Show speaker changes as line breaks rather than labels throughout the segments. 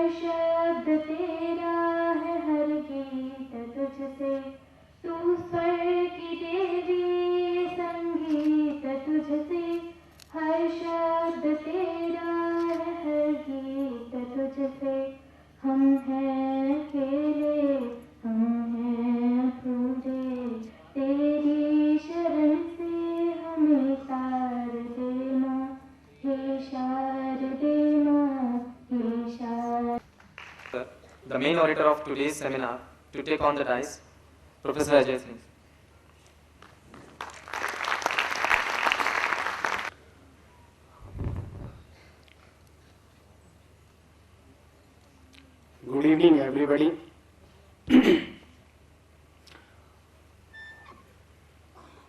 हर शब्द तेरा है, हर गीत तुझसे, तू स्वर की देवी, संगीत तुझसे, हर शब्द तेरा है, हर गीत तुझसे, हम हैं अकेले, हम हैं अधूरे, तेरी शरण से हमें तार देना, हे शारदे माँ, हे शारदे।
The main orator of today's seminar to take on the dais, Professor Ajay Singh.
Good evening, everybody.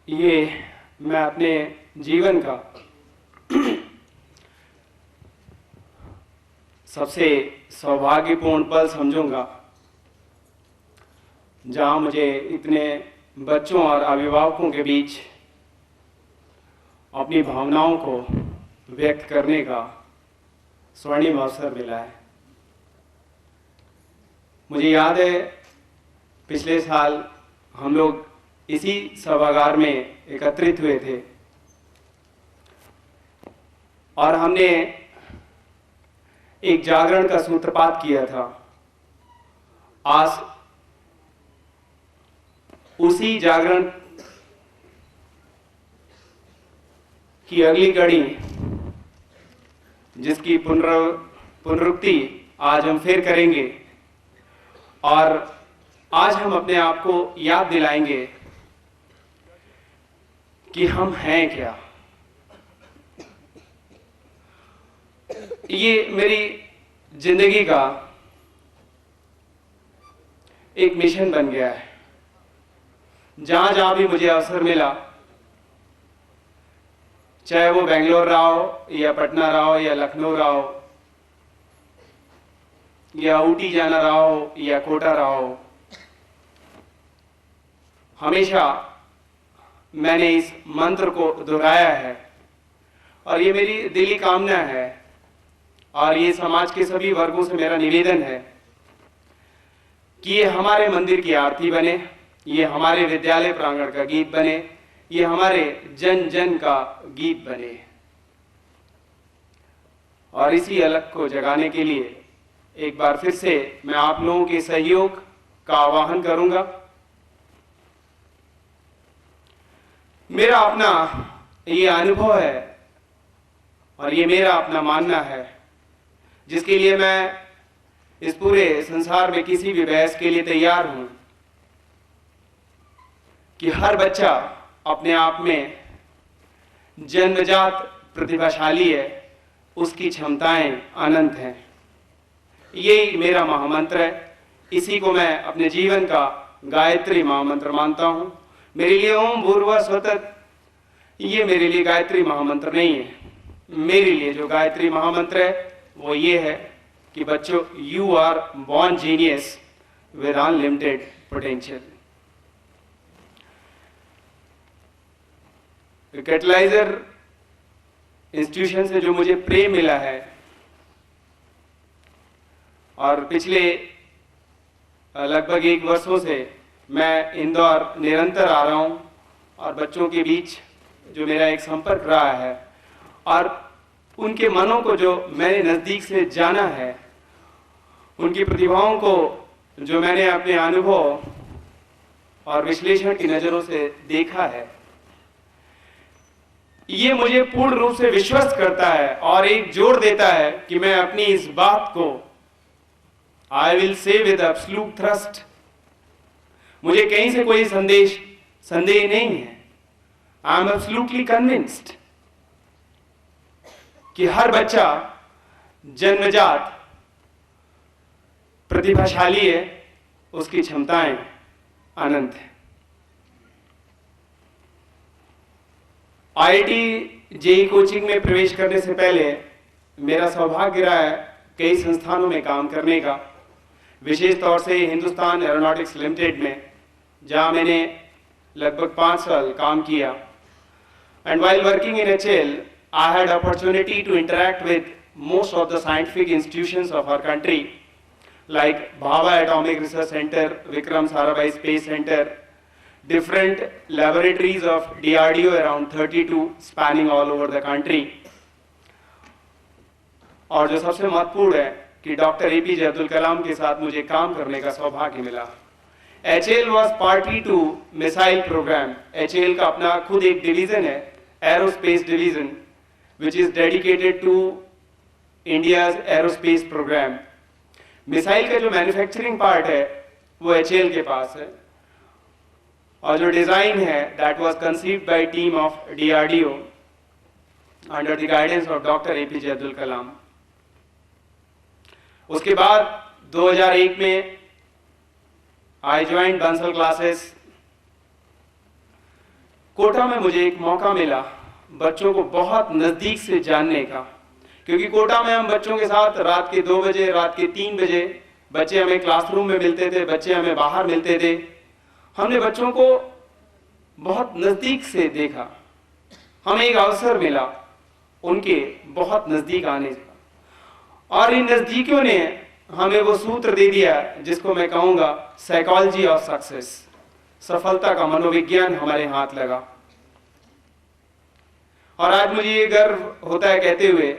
ये मैं अपने जीवन का सबसे सौभाग्यपूर्ण पल समझूंगा जहां मुझे इतने बच्चों और अभिभावकों के बीच अपनी भावनाओं को व्यक्त करने का स्वर्णिम अवसर मिला है। मुझे याद है पिछले साल हम लोग इसी सभागार में एकत्रित हुए थे और हमने एक जागरण का सूत्रपात किया था। आज उसी जागरण की अगली कड़ी जिसकी पुनरुक्ति आज हम फिर करेंगे और आज हम अपने आप को याद दिलाएंगे कि हम हैं क्या। ये मेरी जिंदगी का एक मिशन बन गया है। जहां जहां भी मुझे अवसर मिला, चाहे वो बेंगलोर रहा हो या पटना रहा हो या लखनऊ रहा हो या ऊटी जाना रहा हो या कोटा रहा हो, हमेशा मैंने इस मंत्र को दोहराया है और ये मेरी दिली कामना है और ये समाज के सभी वर्गों से मेरा निवेदन है कि ये हमारे मंदिर की आरती बने, ये हमारे विद्यालय प्रांगण का गीत बने, ये हमारे जन जन का गीत बने। और इसी अलख को जगाने के लिए एक बार फिर से मैं आप लोगों के सहयोग का आह्वान करूंगा। मेरा अपना ये अनुभव है और ये मेरा अपना मानना है जिसके लिए मैं इस पूरे संसार में किसी भी बहस के लिए तैयार हूं कि हर बच्चा अपने आप में जन्मजात प्रतिभाशाली है, उसकी क्षमताएं अनंत हैं। यही मेरा महामंत्र है, इसी को मैं अपने जीवन का गायत्री महामंत्र मानता हूं। मेरे लिए ओम भूर्भुवः स्वः ये मेरे लिए गायत्री महामंत्र नहीं है। मेरे लिए जो गायत्री महामंत्र है वो ये है कि बच्चों, you are born genius with unlimited potential. Catalyser institution से जो मुझे प्रेम मिला है और पिछले लगभग 1 वर्षों से मैं इंदौर निरंतर आ रहा हूं और बच्चों के बीच जो मेरा एक संपर्क रहा है और उनके मनों को जो मैंने नजदीक से जाना है, उनकी प्रतिभाओं को जो मैंने अपने अनुभव और विश्लेषण की नजरों से देखा है, ये मुझे पूर्ण रूप से विश्वस्त करता है और एक जोर देता है कि मैं अपनी इस बात को I will say with absolute thrust. मुझे कहीं से कोई संदेह नहीं है। आई एम एब्सोल्युटली कन्विंस्ड कि हर बच्चा जन्मजात प्रतिभाशाली है, उसकी क्षमताएं अनंत है। आईआईटी जेईई कोचिंग में प्रवेश करने से पहले मेरा सौभाग्य रहा है कई संस्थानों में काम करने का, विशेष तौर से हिंदुस्तान एरोनॉटिक्स लिमिटेड में, जहां मैंने लगभग 5 साल काम किया। And while working in HAL, I had opportunity to interact with most of the scientific institutions of our country like Bhabha Atomic Research Center, Vikram Sarabhai Space Center, different laboratories of DRDO around 32 spanning all over the country. और जो सबसे महत्वपूर्ण है कि doctor APJ Abdul कलाम के साथ मुझे काम करने का सौभाग्य मिला। HAL was party to missile program. HAL का अपना खुद एक डिवीजन है, aerospace division, which is dedicated to India's aerospace program. Missile का जो मैन्युफैक्चरिंग पार्ट है वो HAL के पास है, और जो डिजाइन है that was conceived by team of DRDO under the guidance of doctor APJ Abdul Kalam. उसके बाद 2001 में I joined Bansal classes. Kota में मुझे एक मौका मिला बच्चों को बहुत नजदीक से जानने का, क्योंकि कोटा में हम बच्चों के साथ रात के 2 बजे, रात के 3 बजे बच्चे हमें क्लासरूम में मिलते थे, बच्चे हमें बाहर मिलते थे। हमने बच्चों को बहुत नजदीक से देखा, हमें एक अवसर मिला उनके बहुत नजदीक आने का, और इन नजदीकियों ने हमें वो सूत्र दे दिया जिसको मैं कहूंगा साइकोलॉजी ऑफ सक्सेस, सफलता का मनोविज्ञान हमारे हाथ लगा। और आज मुझे ये गर्व होता है कहते हुए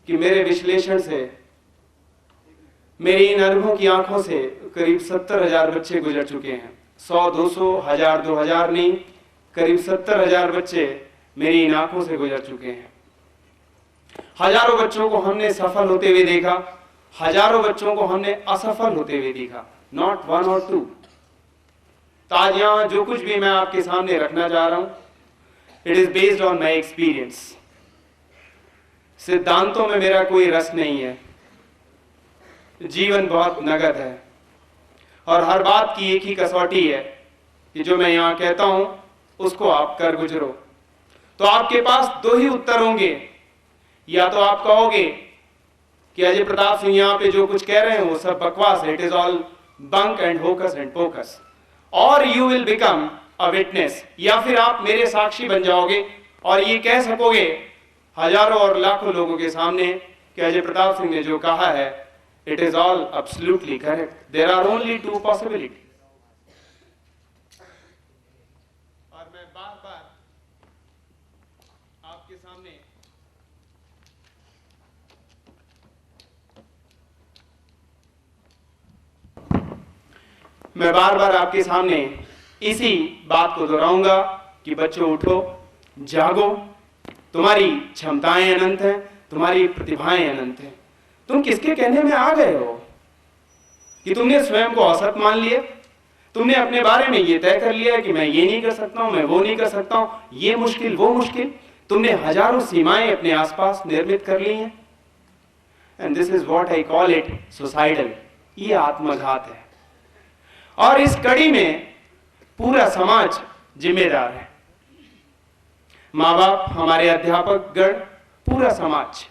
कि मेरे विश्लेषण से, मेरी इन अनुभवों की आंखों से करीब 70,000 बच्चे गुजर चुके हैं। 100, 200, 1000, 2000 नहीं, करीब 70,000 बच्चे मेरी इन आंखों से गुजर चुके हैं। हजारों बच्चों को हमने सफल होते हुए देखा, हजारों बच्चों को हमने असफल होते हुए देखा, नॉट 1 और 2। तो आज यहां जो कुछ भी मैं आपके सामने रखना चाह रहा हूं, it is based on my experience. सिद्धांतों में मेरा कोई रस नहीं है, जीवन बहुत नगद है, और हर बात की एक ही कसौटी है कि जो मैं यहां कहता हूं उसको आप कर गुजरो। तो आपके पास 2 ही उत्तर होंगे, या तो आप कहोगे कि अजय प्रताप सिंह यहां पे जो कुछ कह रहे हैं वो सब बकवास है, it is all bunk and hocus and pocus, और you will become a witness, या फिर आप मेरे साक्षी बन जाओगे और ये कह सकोगे हजारों और लाखों लोगों के सामने कि अजय प्रताप सिंह ने जो कहा है it is all absolutely correct, there are only 2 possibility. और मैं बार बार आपके सामने इसी बात को दोहराऊंगा कि बच्चों उठो, जागो, तुम्हारी क्षमताएं अनंत हैं, तुम्हारी प्रतिभाएं अनंत हैं। तुम किसके कहने में आ गए हो कि तुमने स्वयं को औसत मान लिया, तुमने अपने बारे में ये तय कर लिया कि मैं ये नहीं कर सकता हूं, मैं वो नहीं कर सकता हूं, ये मुश्किल वो मुश्किल, तुमने हजारों सीमाएं अपने आसपास निर्मित कर ली हैं। And this is what I call it suicidal, ये आत्मघात है। और इस कड़ी में पूरा समाज जिम्मेदार है, माँ बाप, हमारे अध्यापक गण, पूरा समाज।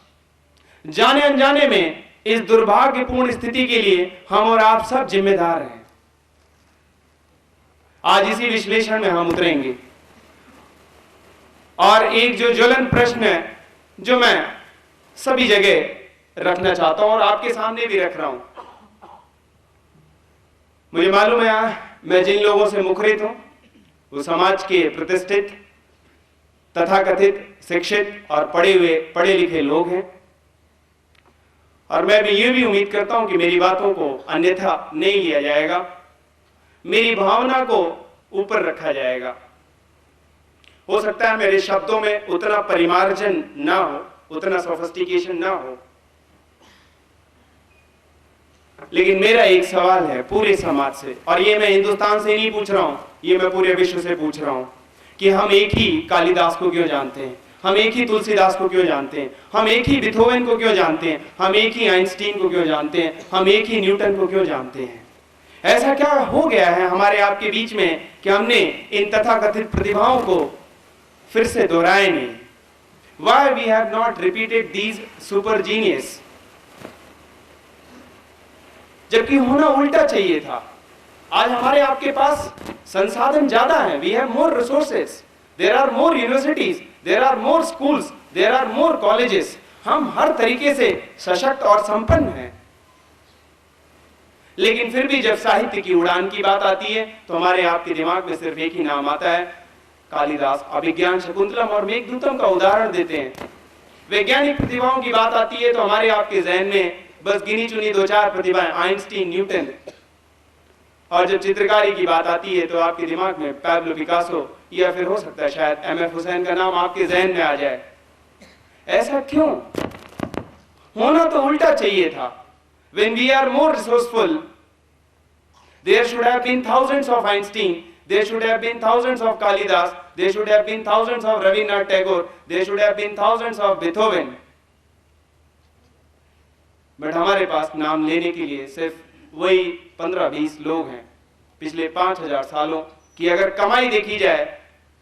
जाने अनजाने में इस दुर्भाग्यपूर्ण स्थिति के लिए हम और आप सब जिम्मेदार हैं। आज इसी विश्लेषण में हम उतरेंगे, और एक जो ज्वलंत प्रश्न है जो मैं सभी जगह रखना चाहता हूं और आपके सामने भी रख रहा हूं। मुझे मालूम है मैं जिन लोगों से मुखरित हूं वो समाज के प्रतिष्ठित, तथाकथित, शिक्षित और पढ़े लिखे लोग हैं, और मैं भी ये भी उम्मीद करता हूं कि मेरी बातों को अन्यथा नहीं लिया जाएगा, मेरी भावना को ऊपर रखा जाएगा। हो सकता है मेरे शब्दों में उतना परिमार्जन ना हो, उतना सोफिस्टिकेशन ना हो, लेकिन मेरा एक सवाल है पूरे समाज से, और ये मैं हिंदुस्तान से नहीं पूछ रहा हूं, ये मैं पूरे विश्व से पूछ रहा हूं कि हम एक ही कालिदास को क्यों जानते हैं, हम एक ही तुलसीदास को क्यों जानते हैं, हम एक ही बीथोवन को क्यों जानते हैं, हम एक ही आइंस्टीन को क्यों जानते हैं, हम एक ही न्यूटन को क्यों जानते हैं। ऐसा क्या हो गया है हमारे आपके बीच में कि हमने इन तथाकथित प्रतिभाओं को फिर से दोहराए नहीं। Why we have not repeated these super genius? जबकि होना उल्टा चाहिए था। आज हमारे आपके पास संसाधन ज्यादा है, we have more resources, there are more universities, there are more schools, there are more colleges. हम हर तरीके से सशक्त और संपन्न हैं, लेकिन फिर भी जब साहित्य की उड़ान की बात आती है तो हमारे आपके दिमाग में सिर्फ एक ही नाम आता है, कालिदास। अभिज्ञान शकुंतलम और मेघदूतम का उदाहरण देते हैं। वैज्ञानिक प्रतिभाओं की बात आती है तो हमारे आपके जहन में बस गिनी चुनी 2-4 प्रतिभाएं, आइंस्टीन, न्यूटन। और जब चित्रकारी की बात आती है तो आपके दिमाग में पैब्लो पिकासो या फिर हो सकता है शायद एमएफ हुसैन का नाम आपके जहन में आ जाए। ऐसा क्यों? होना तो उल्टा चाहिए था। When we are more resourceful, there should have been thousands of Einstein, there should have been thousands of Kalidas, there should have been thousands of Rabindranath Tagore, there should have been thousands of Beethoven. But हमारे पास नाम लेने के लिए सिर्फ वही 15-20 लोग हैं। पिछले 5000 सालों की अगर कमाई देखी जाए,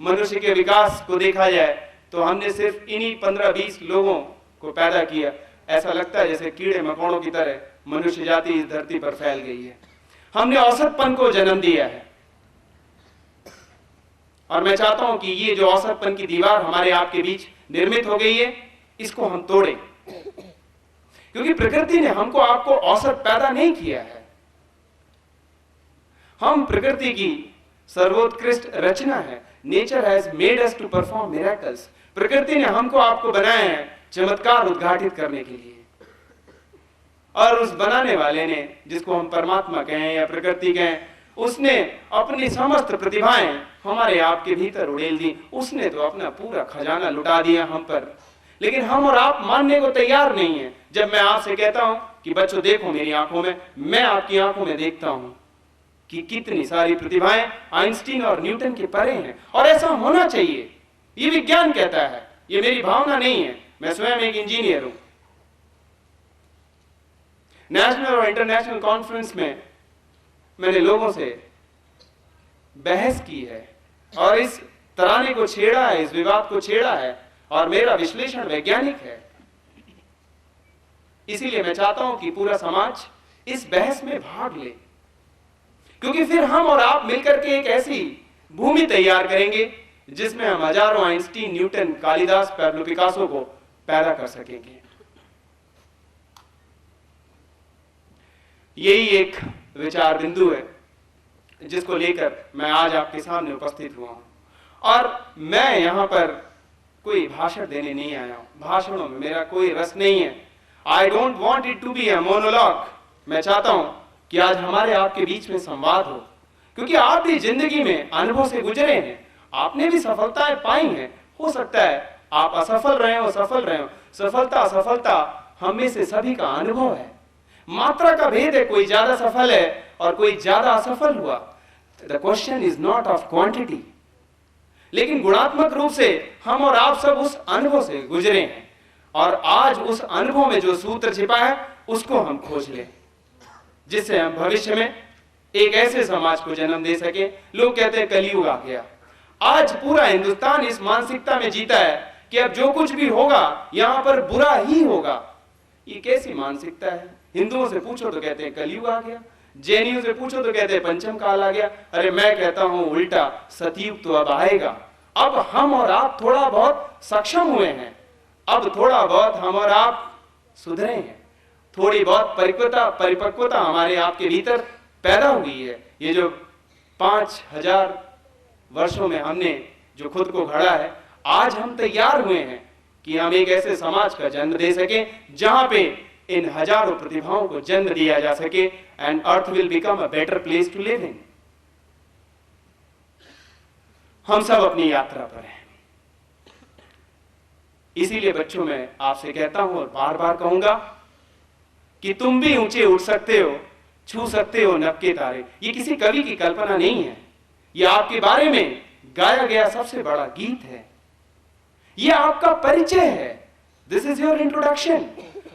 मनुष्य के विकास को देखा जाए, तो हमने सिर्फ इन्हीं 15-20 लोगों को पैदा किया। ऐसा लगता है जैसे कीड़े मकोड़ों की तरह मनुष्य जाति इस धरती पर फैल गई है। हमने औसतपन को जन्म दिया है और मैं चाहता हूं कि ये जो औसतपन की दीवार हमारे आपके बीच निर्मित हो गई है, इसको हम तोड़ें, क्योंकि प्रकृति ने हमको आपको औसत पैदा नहीं किया है। हम प्रकृति की सर्वोत्कृष्ट रचना है। Nature has made us to perform miracles. प्रकृति ने हमको आपको बनाया है चमत्कार उद्घाटित करने के लिए, और उस बनाने वाले ने, जिसको हम परमात्मा कहें या प्रकृति कहें, उसने अपनी समस्त प्रतिभाएं हमारे आपके भीतर उड़ेल दी। उसने तो अपना पूरा खजाना लुटा दिया हम पर, लेकिन हम और आप मानने को तैयार नहीं है। जब मैं आपसे कहता हूं कि बच्चों देखो मेरी आंखों में, मैं आपकी आंखों में देखता हूं कि कितनी सारी प्रतिभाएं आइंस्टीन और न्यूटन के परे हैं, और ऐसा होना चाहिए। ये विज्ञान कहता है, ये मेरी भावना नहीं है। मैं स्वयं एक इंजीनियर हूं। नेशनल और इंटरनेशनल कॉन्फ्रेंस में मैंने लोगों से बहस की है और इस तराने को छेड़ा है, इस विवाद को छेड़ा है, और मेरा विश्लेषण वैज्ञानिक है। इसीलिए मैं चाहता हूं कि पूरा समाज इस बहस में भाग ले, क्योंकि फिर हम और आप मिलकर के एक ऐसी भूमि तैयार करेंगे जिसमें हम हजारों Einstein, Newton, Kalidas, Pablo Picasso को पैदा कर सकेंगे। यही एक विचार बिंदु है जिसको लेकर मैं आज आपके सामने उपस्थित हुआ हूं। और मैं यहां पर कोई भाषण देने नहीं आया हूं। भाषणों में मेरा कोई रस नहीं है। I don't want it to be a monologue. मैं चाहता हूं कि आज हमारे आपके बीच में संवाद हो, क्योंकि आप भी जिंदगी में अनुभव से गुजरे हैं, आपने भी सफलताएं पाई हैं। हो सकता है आप असफल रहे हो, सफल रहे हो। सफलता असफलता हम में से सभी का अनुभव है। मात्रा का भेद है, कोई ज्यादा सफल है और कोई ज्यादा असफल हुआ। The question is not of quantity, लेकिन गुणात्मक रूप से हम और आप सब उस अनुभव से गुजरे हैं, और आज उस अनुभव में जो सूत्र छिपा है उसको हम खोज लें, जिससे हम भविष्य में एक ऐसे समाज को जन्म दे सके। लोग कहते हैं कलयुग आ गया। आज पूरा हिंदुस्तान इस मानसिकता में जीता है कि अब जो कुछ भी होगा यहां पर बुरा ही होगा। ये कैसी मानसिकता है? हिंदुओं से पूछो तो कहते हैं कलयुग आ गया, जैनियों से पूछो तो कहते हैं पंचम काल आ गया। अरे मैं कहता हूं उल्टा, सतयुग तो अब आएगा। अब हम और आप थोड़ा बहुत सक्षम हुए हैं, अब थोड़ा बहुत हम और आप सुधरे हैं, थोड़ी बहुत परिपक्वता हमारे आपके भीतर पैदा हुई है। ये जो 5000 वर्षों में हमने जो खुद को घड़ा है, आज हम तैयार हुए हैं कि हम एक ऐसे समाज का जन्म दे सके जहां पे इन हजारों प्रतिभाओं को जन्म दिया जा सके, and earth will become a better place to live in. हम सब अपनी यात्रा पर हैं। इसीलिए बच्चों मैं आपसे कहता हूं और बार बार कहूंगा कि तुम भी ऊंचे उठ सकते हो, छू सकते हो नभ के तारे। ये किसी कवि की कल्पना नहीं है, ये आपके बारे में गाया गया सबसे बड़ा गीत है। ये आपका परिचय है। This is your introduction.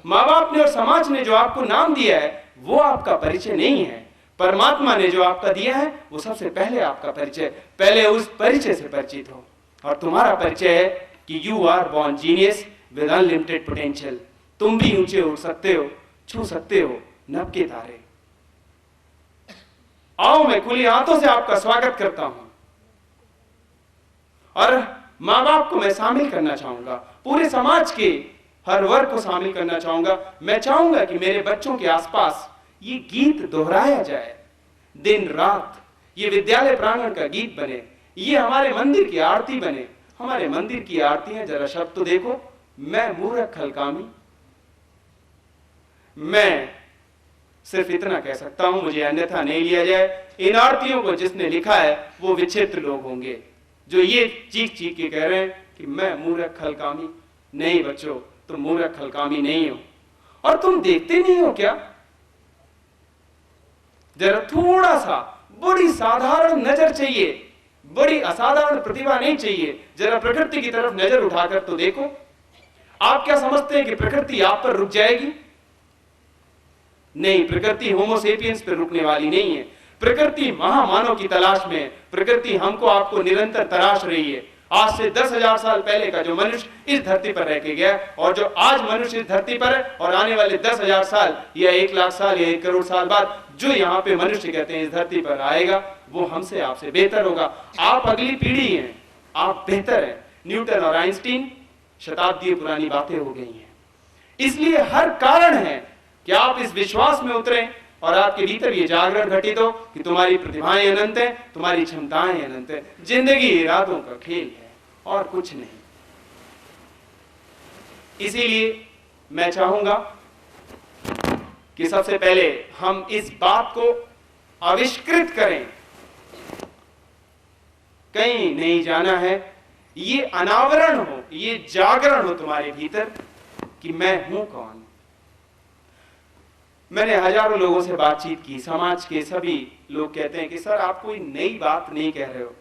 माँ बाप ने और समाज ने जो आपको नाम दिया है वो आपका परिचय नहीं है। परमात्मा ने जो आपका दिया है वो सबसे पहले आपका परिचय। पहले उस परिचय से परिचित हो, और तुम्हारा परिचय है कि you are born genius with unlimited potential. तुम भी ऊंचे उठ सकते हो, छू सकते हो नभ के तारे। आओ, मैं खुली हाथों से आपका स्वागत करता हूं, और माँ बाप को मैं शामिल करना चाहूंगा, पूरे समाज के हर वर्ग को शामिल करना चाहूंगा। मैं चाहूंगा कि मेरे बच्चों के आसपास ये गीत दोहराया जाए दिन रात, ये विद्यालय प्रांगण का गीत बने, ये हमारे मंदिर की आरती बने। हमारे मंदिर की आरती है, जरा शब्द तो देखो, मैं मूर्ख हलकामी। मैं सिर्फ इतना कह सकता हूं, मुझे अन्यथा नहीं लिया जाए। इन आरतियों को जिसने लिखा है वो विचित्र लोग होंगे जो ये चीख चीख के कह रहे हैं कि मैं मूर्ख हलकामी। नहीं बच्चों, तुम मूर्ख हलकामी नहीं हो। और तुम देखते नहीं हो क्या? जरा थोड़ा सा बड़ी साधारण नजर चाहिए, बड़ी असाधारण प्रतिभा नहीं चाहिए। जरा प्रकृति की तरफ नजर उठाकर तो देखो। आप क्या समझते हैं कि प्रकृति आप पर रुक जाएगी? नहीं, प्रकृति होमो सेपियंस पर रुकने वाली नहीं है। प्रकृति महामानव की तलाश में, प्रकृति हमको आपको निरंतर तराश रही है। आज से 10,000 साल पहले का जो मनुष्य इस धरती पर रह के गया और जो आज मनुष्य इस धरती पर है, और आने वाले 10,000 साल या 1,00,000 साल या 1 करोड़ साल बाद जो यहाँ पे मनुष्य कहते हैं इस धरती पर आएगा, वो हमसे आपसे बेहतर होगा। आप अगली पीढ़ी हैं, आप बेहतर हैं। न्यूटन और आइंस्टीन शताब्दी पुरानी बातें हो गई हैं। इसलिए हर कारण है कि आप इस विश्वास में उतरें और आपके भीतर ये जागरण घटित हो कि तुम्हारी प्रतिभाएं अनंत हैं, तुम्हारी क्षमताएं अनंत हैं। जिंदगी इरादों का खेल है और कुछ नहीं। इसीलिए मैं चाहूंगा कि सबसे पहले हम इस बात को आविष्कृत करें, कहीं नहीं जाना है। ये अनावरण हो, ये जागरण हो तुम्हारे भीतर कि मैं हूं कौन। मैंने हजारों लोगों से बातचीत की, समाज के सभी लोग कहते हैं कि सर आप कोई नई बात नहीं कह रहे हो।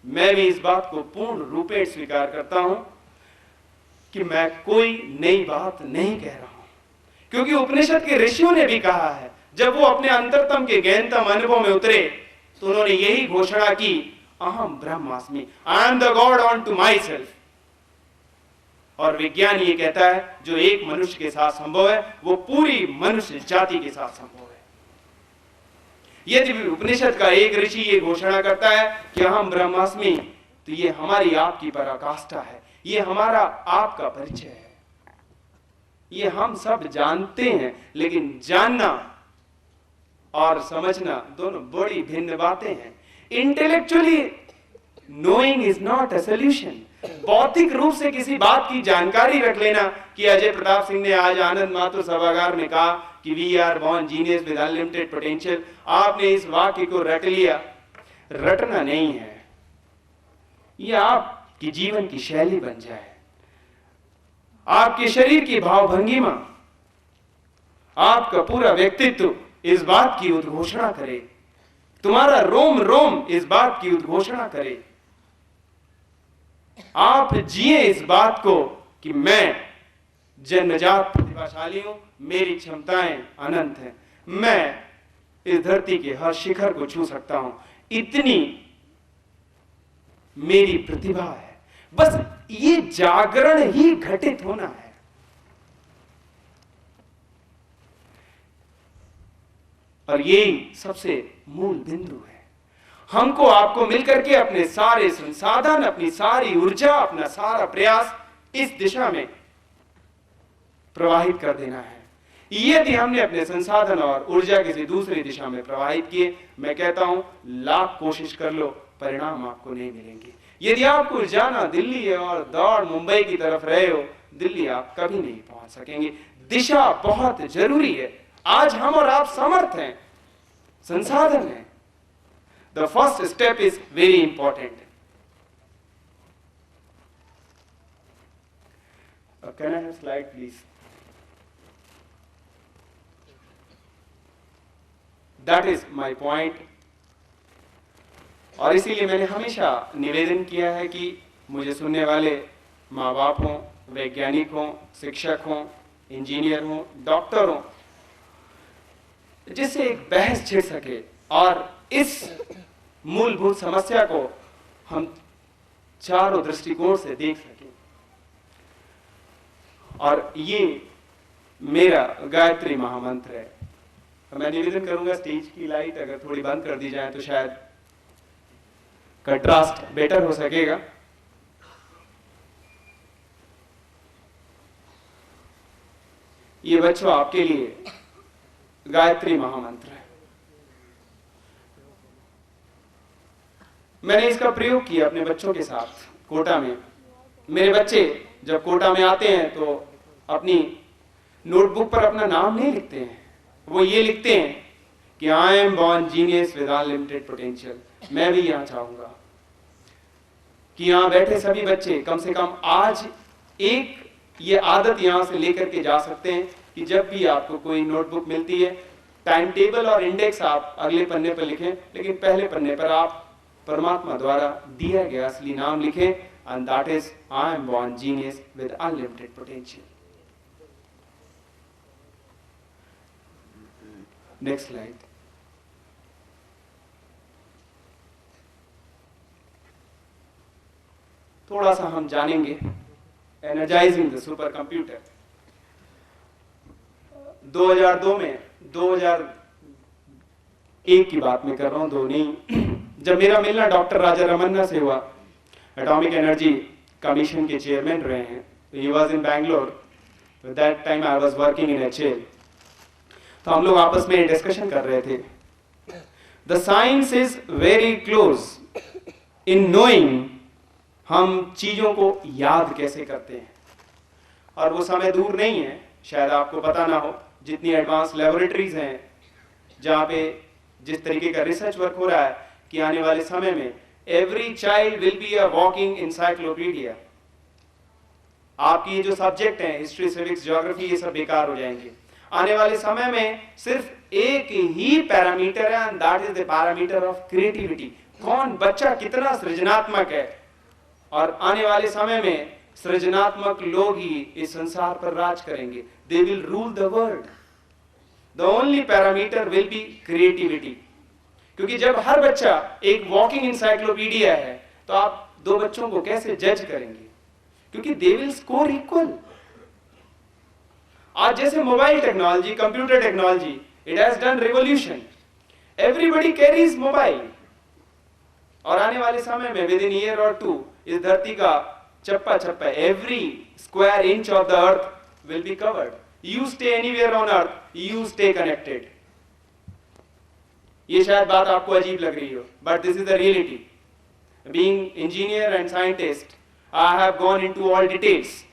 मैं भी इस बात को पूर्ण रूपेण स्वीकार करता हूं कि मैं कोई नई बात नहीं कह रहा हूं, क्योंकि उपनिषद के ऋषियों ने भी कहा है, जब वो अपने अंतरतम के गहनतम अनुभव में उतरे तो उन्होंने यही घोषणा की, अहम ब्रह्मास्मि, I am the God on to my self. और विज्ञान ये कहता है जो एक मनुष्य के साथ संभव है वो पूरी मनुष्य जाति के साथ संभव है। यदि उपनिषद का एक ऋषि ये घोषणा करता है कि हम ब्रह्मास्मि, तो ये हमारी आपकी पराकाष्ठा है, ये हमारा आपका परिचय है। ये हम सब जानते हैं, लेकिन जानना और समझना दोनों बड़ी भिन्न बातें हैं। Intellectually knowing is not a solution. भौतिक रूप से किसी बात की जानकारी रख लेना, कि अजय प्रताप सिंह ने आज आनंद मातुर सभागार में कहा कि we are born genius with unlimited potential, आपने इस वाक्य को रट लिया। रटना नहीं है, यह आपकी जीवन की शैली बन जाए, आपके शरीर की भावभंगिमा, आपका पूरा व्यक्तित्व इस बात की उद्घोषणा करे, तुम्हारा रोम रोम इस बात की उद्घोषणा करे। आप जिए इस बात को कि मैं जन्मजात प्रतिभाशाली हूं, मेरी क्षमताएं अनंत हैं, मैं इस धरती के हर शिखर को छू सकता हूं, इतनी मेरी प्रतिभा है। बस ये जागरण ही घटित होना है। और यही सबसे मूल बिंदु है। हमको आपको मिलकर के अपने सारे संसाधन, अपनी सारी ऊर्जा, अपना सारा प्रयास इस दिशा में प्रवाहित कर देना है। यदि हमने अपने संसाधन और ऊर्जा किसी दूसरी दिशा में प्रवाहित किए, मैं कहता हूं लाख कोशिश कर लो, परिणाम आपको नहीं मिलेंगे। यदि आपको जाना दिल्ली है और दौड़ मुंबई की तरफ रहे हो, दिल्ली आप कभी नहीं पहुंच सकेंगे। दिशा बहुत जरूरी है। आज हम और आप समर्थ हैं, संसाधन है। The first step is very important. Can I have slide, please? That is my point. और इसीलिए मैंने हमेशा निवेदन किया है कि मुझे सुनने वाले माँ बाप हों, वैज्ञानिक हों, शिक्षक हों, इंजीनियर हों, डॉक्टर हों, जिससे एक बहस छिड़ सके और इस मूलभूत समस्या को हम चारों दृष्टिकोण से देख सकें। और ये मेरा गायत्री महामंत्र है। मैं निवेदन करूंगा स्टेज की लाइट अगर थोड़ी बंद कर दी जाए तो शायद कंट्रास्ट बेटर हो सकेगा। ये बच्चों आपके लिए गायत्री महामंत्र है। मैंने इसका प्रयोग किया अपने बच्चों के साथ कोटा में। मेरे बच्चे जब कोटा में आते हैं तो अपनी नोटबुक पर अपना नाम नहीं लिखते हैं, वो ये लिखते हैं कि I am born genius with unlimited potential. मैं भी यहां चाहूंगा कि यहां बैठे सभी बच्चे कम से कम आज एक ये आदत यहां से लेकर के जा सकते हैं कि जब भी आपको कोई नोटबुक मिलती है, टाइम टेबल और इंडेक्स आप अगले पन्ने पर लिखें, लेकिन पहले पन्ने पर आप परमात्मा द्वारा दिया गया असली नाम लिखें, and that is I am born genius with unlimited potential. Next slide. थोड़ा सा हम जानेंगे एनर्जाइजिंग द सुपर कंप्यूटर। 2002 में 2001 की बात मैं कर रहा हूं, 2 नहीं, जब मेरा मिलना डॉक्टर राजा रमन्ना से हुआ, एटॉमिक एनर्जी कमीशन के चेयरमैन रहे हैं। He was in Bangalore, that time I was working in HL। तो हम लोग आपस में डिस्कशन कर रहे थे। The science is very close in knowing हम चीजों को याद कैसे करते हैं, और वो समय दूर नहीं है, शायद आपको पता ना हो, जितनी एडवांस लेबोरेटरीज हैं जहां पे जिस तरीके का रिसर्च वर्क हो रहा है कि आने वाले समय में every child will be a walking encyclopedia. आपकी ये जो सब्जेक्ट हैं हिस्ट्री, सिविक्स, ज्योग्राफी, ये सब बेकार हो जाएंगे। आने वाले समय में सिर्फ एक ही पैरामीटर है, and that is the parameter of creativity. कौन बच्चा कितना सृजनात्मक है, और आने वाले समय में सृजनात्मक लोग ही इस संसार पर राज करेंगे। They will rule the world. The only parameter will be creativity. क्योंकि जब हर बच्चा एक वॉकिंग इंसाइक्लोपीडिया है, तो आप 2 बच्चों को कैसे जज करेंगे, क्योंकि दे विल स्कोर इक्वल। आज जैसे mobile technology, computer technology, it has done revolution. Everybody carries mobile, और आने वाले समय में विद इन ईयर और 2 इस धरती का चप्पा चप्पा, every square inch of the earth will be covered. You stay anywhere on earth, you stay connected. ये शायद बात आपको अजीब लग रही हो, but this is the reality. Being engineer and scientist, I have gone into all details,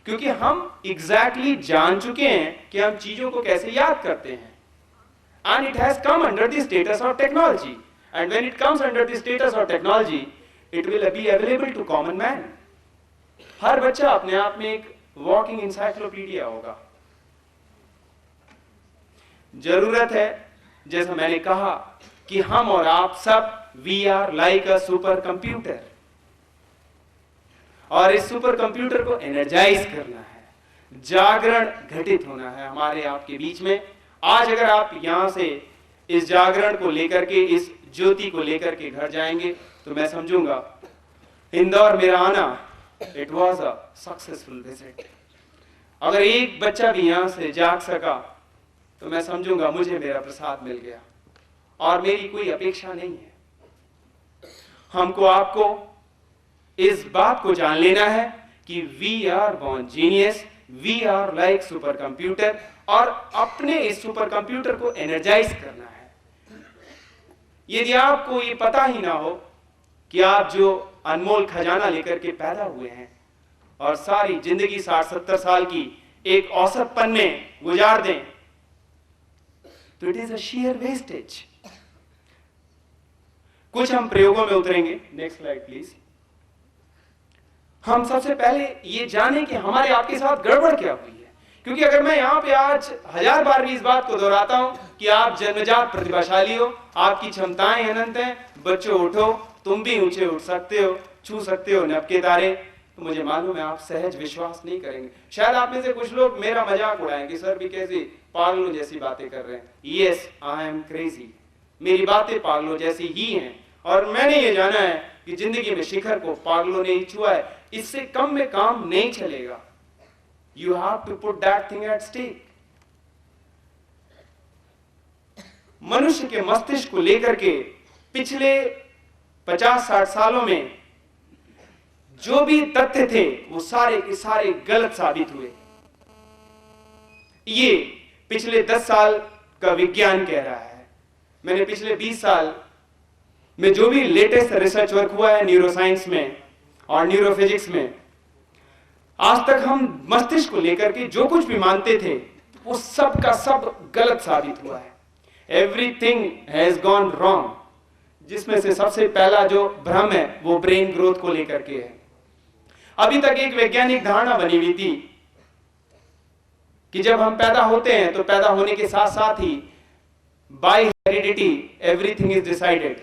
क्योंकि हम एग्जैक्टली जान चुके हैं कि हम चीजों को कैसे याद करते हैं। And it has come under the status of technology, and when it comes under the status of technology, it will be available to common man. हर बच्चा अपने आप में एक वॉकिंग इंसाइक्लोपीडिया होगा। जरूरत है, जैसा मैंने कहा, कि हम और आप सब we are like a super computer, और इस सुपर कंप्यूटर को एनर्जाइज करना है, जागरण घटित होना है हमारे आपके बीच में। आज अगर आप यहां से इस जागरण को लेकर के, इस ज्योति को लेकर के घर जाएंगे, तो मैं समझूंगा इंदौर मेरा आना, it was a successful visit. अगर एक बच्चा भी यहां से जाग सका, तो मैं समझूंगा मुझे मेरा प्रसाद मिल गया, और मेरी कोई अपेक्षा नहीं है। हमको आपको इस बात को जान लेना है कि we are born genius, we are like super computer, और अपने इस सुपर कंप्यूटर को एनर्जाइज करना है। यदि आपको ये पता ही ना हो कि आप जो अनमोल खजाना लेकर के पैदा हुए हैं, और सारी जिंदगी 60-70 साल की एक औसतपन में गुजार दें, तो it is a sheer wastage. कुछ हम प्रयोगों में उतरेंगे। Next slide please. हम सबसे पहले ये जानें कि हमारे आपके साथ गड़बड़ क्या हुई है, क्योंकि अगर मैं यहां पे आज 1000 बार भी इस बात को दोहराता हूं कि आप जन्मजात प्रतिभाशाली हो, आपकी क्षमताएं अनंत हैं, बच्चों उठो, तुम भी ऊंचे उठ सकते हो, छू सकते हो नभ के तारे, तो मुझे मालूम है आप सहज विश्वास नहीं करेंगे। शायद आप में से कुछ लोग मेरा मजाक उड़ाएं कि सर भी कैसी पागलों जैसी बातें कर रहे हैं। Yes, I am crazy. मेरी बातें पागलों जैसी ही हैं, और मैंने ये जाना है कि जिंदगी में शिखर को पागलों ने ही छुआ है। इससे कम में काम नहीं चलेगा। You have to put that thing at stake. मनुष्य के मस्तिष्क को लेकर के पिछले 50-60 सालों में जो भी तथ्य थे, वो सारे के सारे गलत साबित हुए। ये पिछले 10 साल का विज्ञान कह रहा है। मैंने पिछले 20 साल में जो भी लेटेस्ट रिसर्च वर्क हुआ है न्यूरोसाइंस में और न्यूरोफिजिक्स में, आज तक हम मस्तिष्क को लेकर के जो कुछ भी मानते थे वो सब का सब गलत साबित हुआ है। एवरीथिंग हैज गॉन रॉन्ग, जिसमें से सबसे पहला जो भ्रम है वो ब्रेन ग्रोथ को लेकर के है। अभी तक एक वैज्ञानिक धारणा बनी हुई थी कि जब हम पैदा होते हैं तो पैदा होने के साथ साथ ही by heredity everything is decided,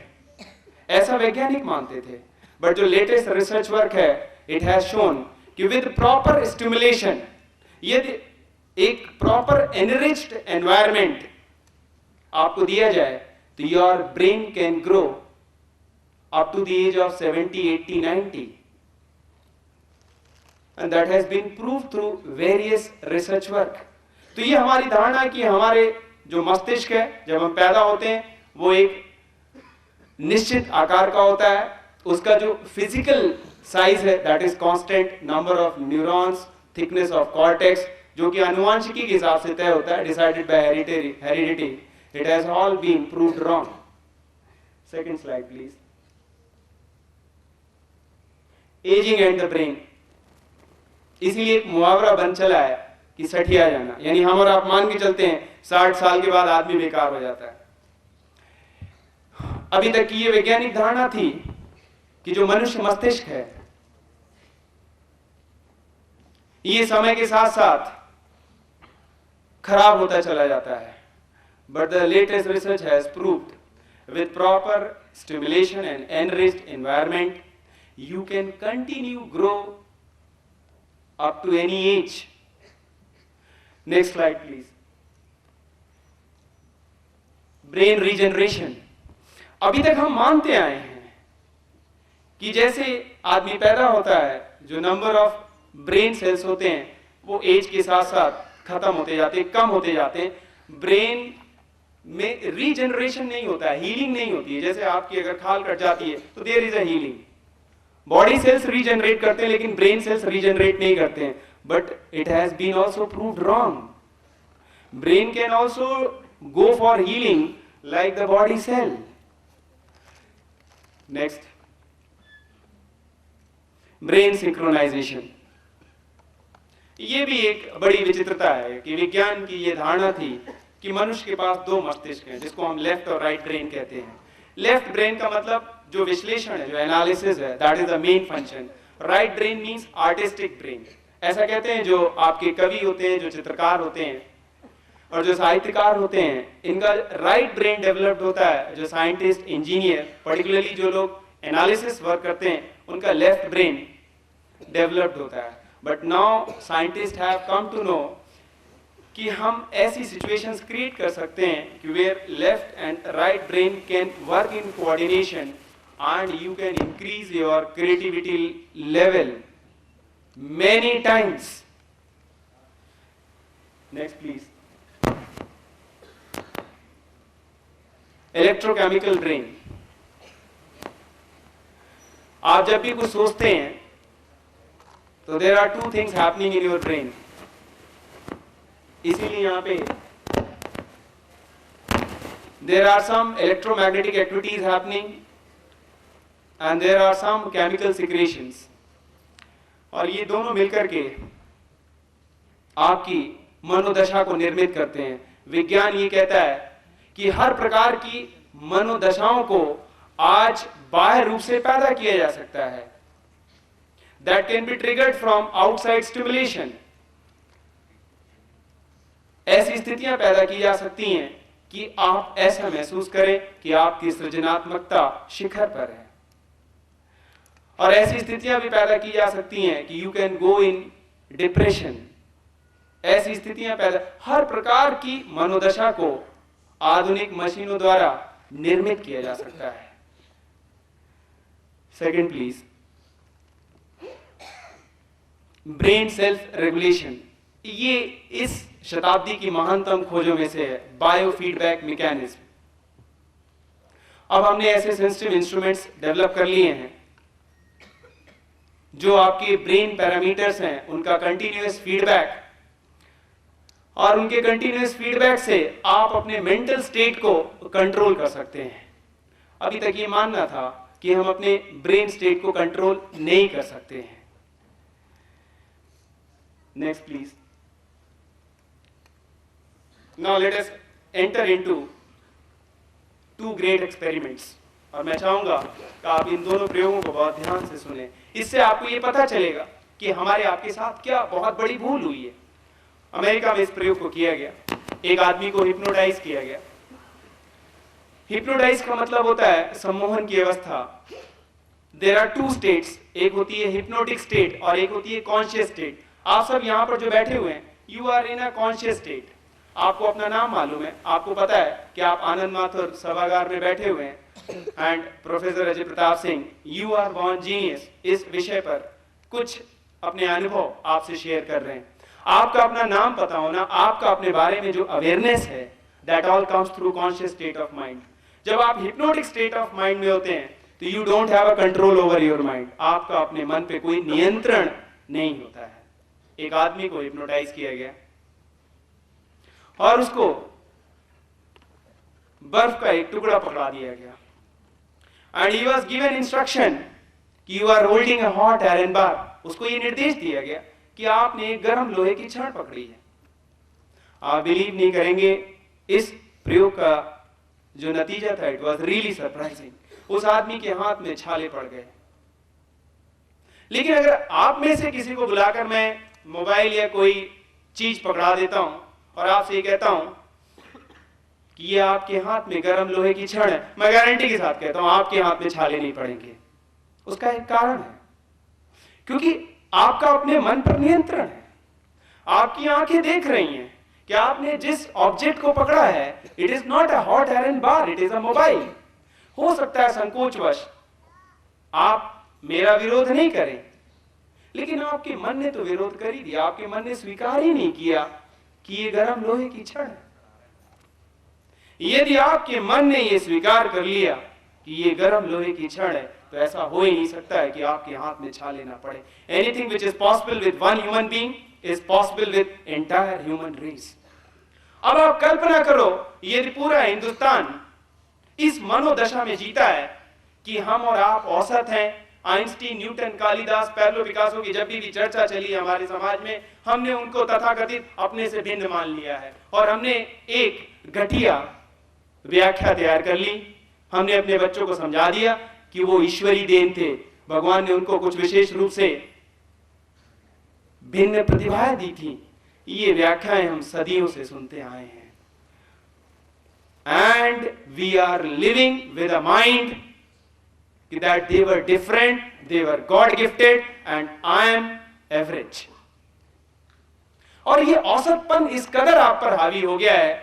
ऐसा वैज्ञानिक मानते थे। बट जो लेटेस्ट रिसर्च वर्क है, इट हैज शोन कि विद प्रॉपर स्टिमुलेशन, यदि एक प्रॉपर एनरिच्ड एनवायरमेंट आपको दिया जाए तो your brain can grow up to the age of 70, 80, 90, and that has been proved through various research work। तो ये हमारी धारणा है कि हमारे जो मस्तिष्क है जब हम पैदा होते हैं वो एक निश्चित आकार का होता है, उसका जो फिजिकल साइज है that is constant, number of neurons, thickness of cortex, जो कि आनुवांशिकी के हिसाब से तय होता है, decided by heredity. It has all been proved wrong. Second slide please. Ageing and the brain, इसीलिए एक मुहावरा बन चला है कि सठिया जाना, यानी हम और आप मान के चलते हैं 60 साल के बाद आदमी बेकार हो जाता है। अभी तक की ये वैज्ञानिक धारणा थी कि जो मनुष्य मस्तिष्क है ये समय के साथ साथ खराब होता चला जाता है। But the latest research has proved with proper stimulation and enriched environment you can continue grow up to any age। Next slide please। Brain regeneration, अभी तक हम मानते आए हैं कि जैसे आदमी पैदा होता है जो नंबर ऑफ ब्रेन सेल्स होते हैं वो एज के साथ साथ खत्म होते जाते हैं, कम होते जाते हैं। ब्रेन में रीजनरेशन नहीं होता है, हीलिंग नहीं होती है। जैसे आपकी अगर खाल कट जाती है तो there is a healing, body cells regenerate करते हैं लेकिन ब्रेन सेल्स रीजनरेट नहीं करते हैं। But it has been also proved wrong. Brain can also go for healing like the body cell. Next, brain synchronisation, ये भी एक बड़ी विचित्रता है कि विज्ञान की ये धारणा थी कि मनुष्य के पास दो मस्तिष्क हैं जिसको हम लेफ्ट और राइट ब्रेन कहते हैं। लेफ्ट ब्रेन का मतलब जो विश्लेषण है, जो एनालिसिस है, that is the main function. Right brain means artistic brain. ऐसा कहते हैं जो आपके कवि होते हैं, जो चित्रकार होते हैं और जो साहित्यकार होते हैं, इनका राइट ब्रेन डेवलप्ड होता है। जो साइंटिस्ट, इंजीनियर, पर्टिकुलरली जो लोग एनालिसिस वर्क करते हैं, उनका लेफ्ट ब्रेन डेवलप्ड होता है। But now scientist have come to know कि हम ऐसी सिचुएशंस क्रिएट कर सकते हैं कि where left and right brain can work in coordination and you can increase your creativity level many times। Next please। Electrochemical brain, आप जब भी कुछ सोचते हैं तो there are two things happening in your brain। इसीलिए यहां पे there are some electromagnetic activities happening and there are some chemical secretions, और ये दोनों मिलकर के आपकी मनोदशा को निर्मित करते हैं। विज्ञान ये कहता है कि हर प्रकार की मनोदशाओं को आज बाह्य रूप से पैदा किया जा सकता है। that can be triggered from outside stimulation। ऐसी स्थितियां पैदा की जा सकती हैं कि आप ऐसा महसूस करें कि आपकी सृजनात्मकता शिखर पर है, और ऐसी स्थितियां भी पैदा की जा सकती हैं कि you can go in depression. ऐसी स्थितियां पैदा, हर प्रकार की मनोदशा को आधुनिक मशीनों द्वारा निर्मित किया जा सकता है। Second please, brain self regulation, ये इस शताब्दी की महानतम खोजों में से है, बायोफीडबैक मैकेनिज्म। अब हमने ऐसे सेंसिटिव इंस्ट्रूमेंट्स डेवलप कर लिए हैं जो आपके ब्रेन पैरामीटर्स हैं उनका कंटिन्यूअस फीडबैक और उनके कंटिन्यूस फीडबैक से आप अपने मेंटल स्टेट को कंट्रोल कर सकते हैं। अभी तक ये मानना था कि हम अपने ब्रेन स्टेट को कंट्रोल नहीं कर सकते हैं। Next please. Now let us enter into two great experiments. और मैं चाहूंगा कि आप इन दोनों प्रयोगों को बहुत ध्यान से सुने। इससे आपको ये पता चलेगा कि हमारे आपके साथ क्या बहुत बड़ी भूल हुई है। अमेरिका में इस प्रयोग को किया गया। एक आदमी को हिप्नोटाइज किया गया। हिप्नोटाइज का मतलब होता है सम्मोहन की अवस्था। देयर आर टू स्टेट्स, एक होती है हिप्नोटिक स्टेट और एक होती है कॉन्शियस स्टेट। आप सब यहां पर जो बैठे हुए हैं, you are in a conscious state. आपको अपना नाम मालूम है, आपको पता है कि आप आनंद माथुर सभागार में बैठे हुए हैं and professor Ajay Pratap Singh, you are born genius, इस विषय पर कुछ अपने अनुभव आपसे शेयर कर रहे हैं। आपका अपना नाम पता होना, आपका अपने बारे में जो अवेयरनेस है, that all comes through conscious state of mind. जब आप हिप्नोटिक स्टेट ऑफ माइंड में होते हैं तो you don't have a control over your mind. आपका अपने मन पे कोई नियंत्रण नहीं होता है। एक आदमी को हिप्नोटाइज किया गया और उसको बर्फ का एक टुकड़ा पकड़ा दिया गया and he was given instruction कि you are holding a hot iron bar. उसको ये निर्देश दिया गया कि आपने एक गर्म लोहे की छड़ पकड़ी है। आप बिलीव नहीं करेंगे, इस प्रयोग का जो नतीजा था, इट वाज रियली सरप्राइजिंग। उस आदमी के हाथ में छाले पड़ गए। लेकिन अगर आप में से किसी को बुलाकर मैं मोबाइल या कोई चीज पकड़ा देता हूं और आपसे ये कहता हूं कि ये आपके हाथ में गर्म लोहे की छड़ है, मैं गारंटी के साथ कहता हूं आपके हाथ में छाले नहीं पड़ेंगे। उसका एक कारण है, क्योंकि आपका अपने मन पर नियंत्रण है। आपकी आंखें देख रही हैं कि आपने जिस ऑब्जेक्ट को पकड़ा है, it is not a hot iron bar, it is a mobile. हो सकता है संकोचवश आप मेरा विरोध नहीं करें, लेकिन आपके मन ने तो विरोध कर ही दिया। आपके मन ने स्वीकार ही नहीं किया कि ये गर्म लोहे की छड़ है। यदि आपके मन ने यह स्वीकार कर लिया कि ये गर्म लोहे की छड़ है, तो ऐसा हो ही नहीं सकता है कि आपके हाथ में छाले ना पड़े। Anything which is possible with one human being is possible with entire human race. अब आप कल्पना करो, यदि पूरा हिंदुस्तान इस मनोदशा में जीता है कि हम और आप औसत हैं। Einstein, Newton, Kalidas, Pablo Picasso की जब भी चर्चा चली हमारे समाज में, हमने उनको तथाकथित अपने से भिन्न मान लिया है और हमने एक घटिया व्याख्या तैयार कर ली। हमने अपने बच्चों को समझा दिया कि वो ईश्वरी देन थे, भगवान ने उनको कुछ विशेष रूप से भिन्न प्रतिभाएं दी थी। ये व्याख्याएं हम सदियों से सुनते आए हैं। And we are living with a mind that they were different, they were God gifted and I am average। और ये औसतपन इस कदर आप पर हावी हो गया है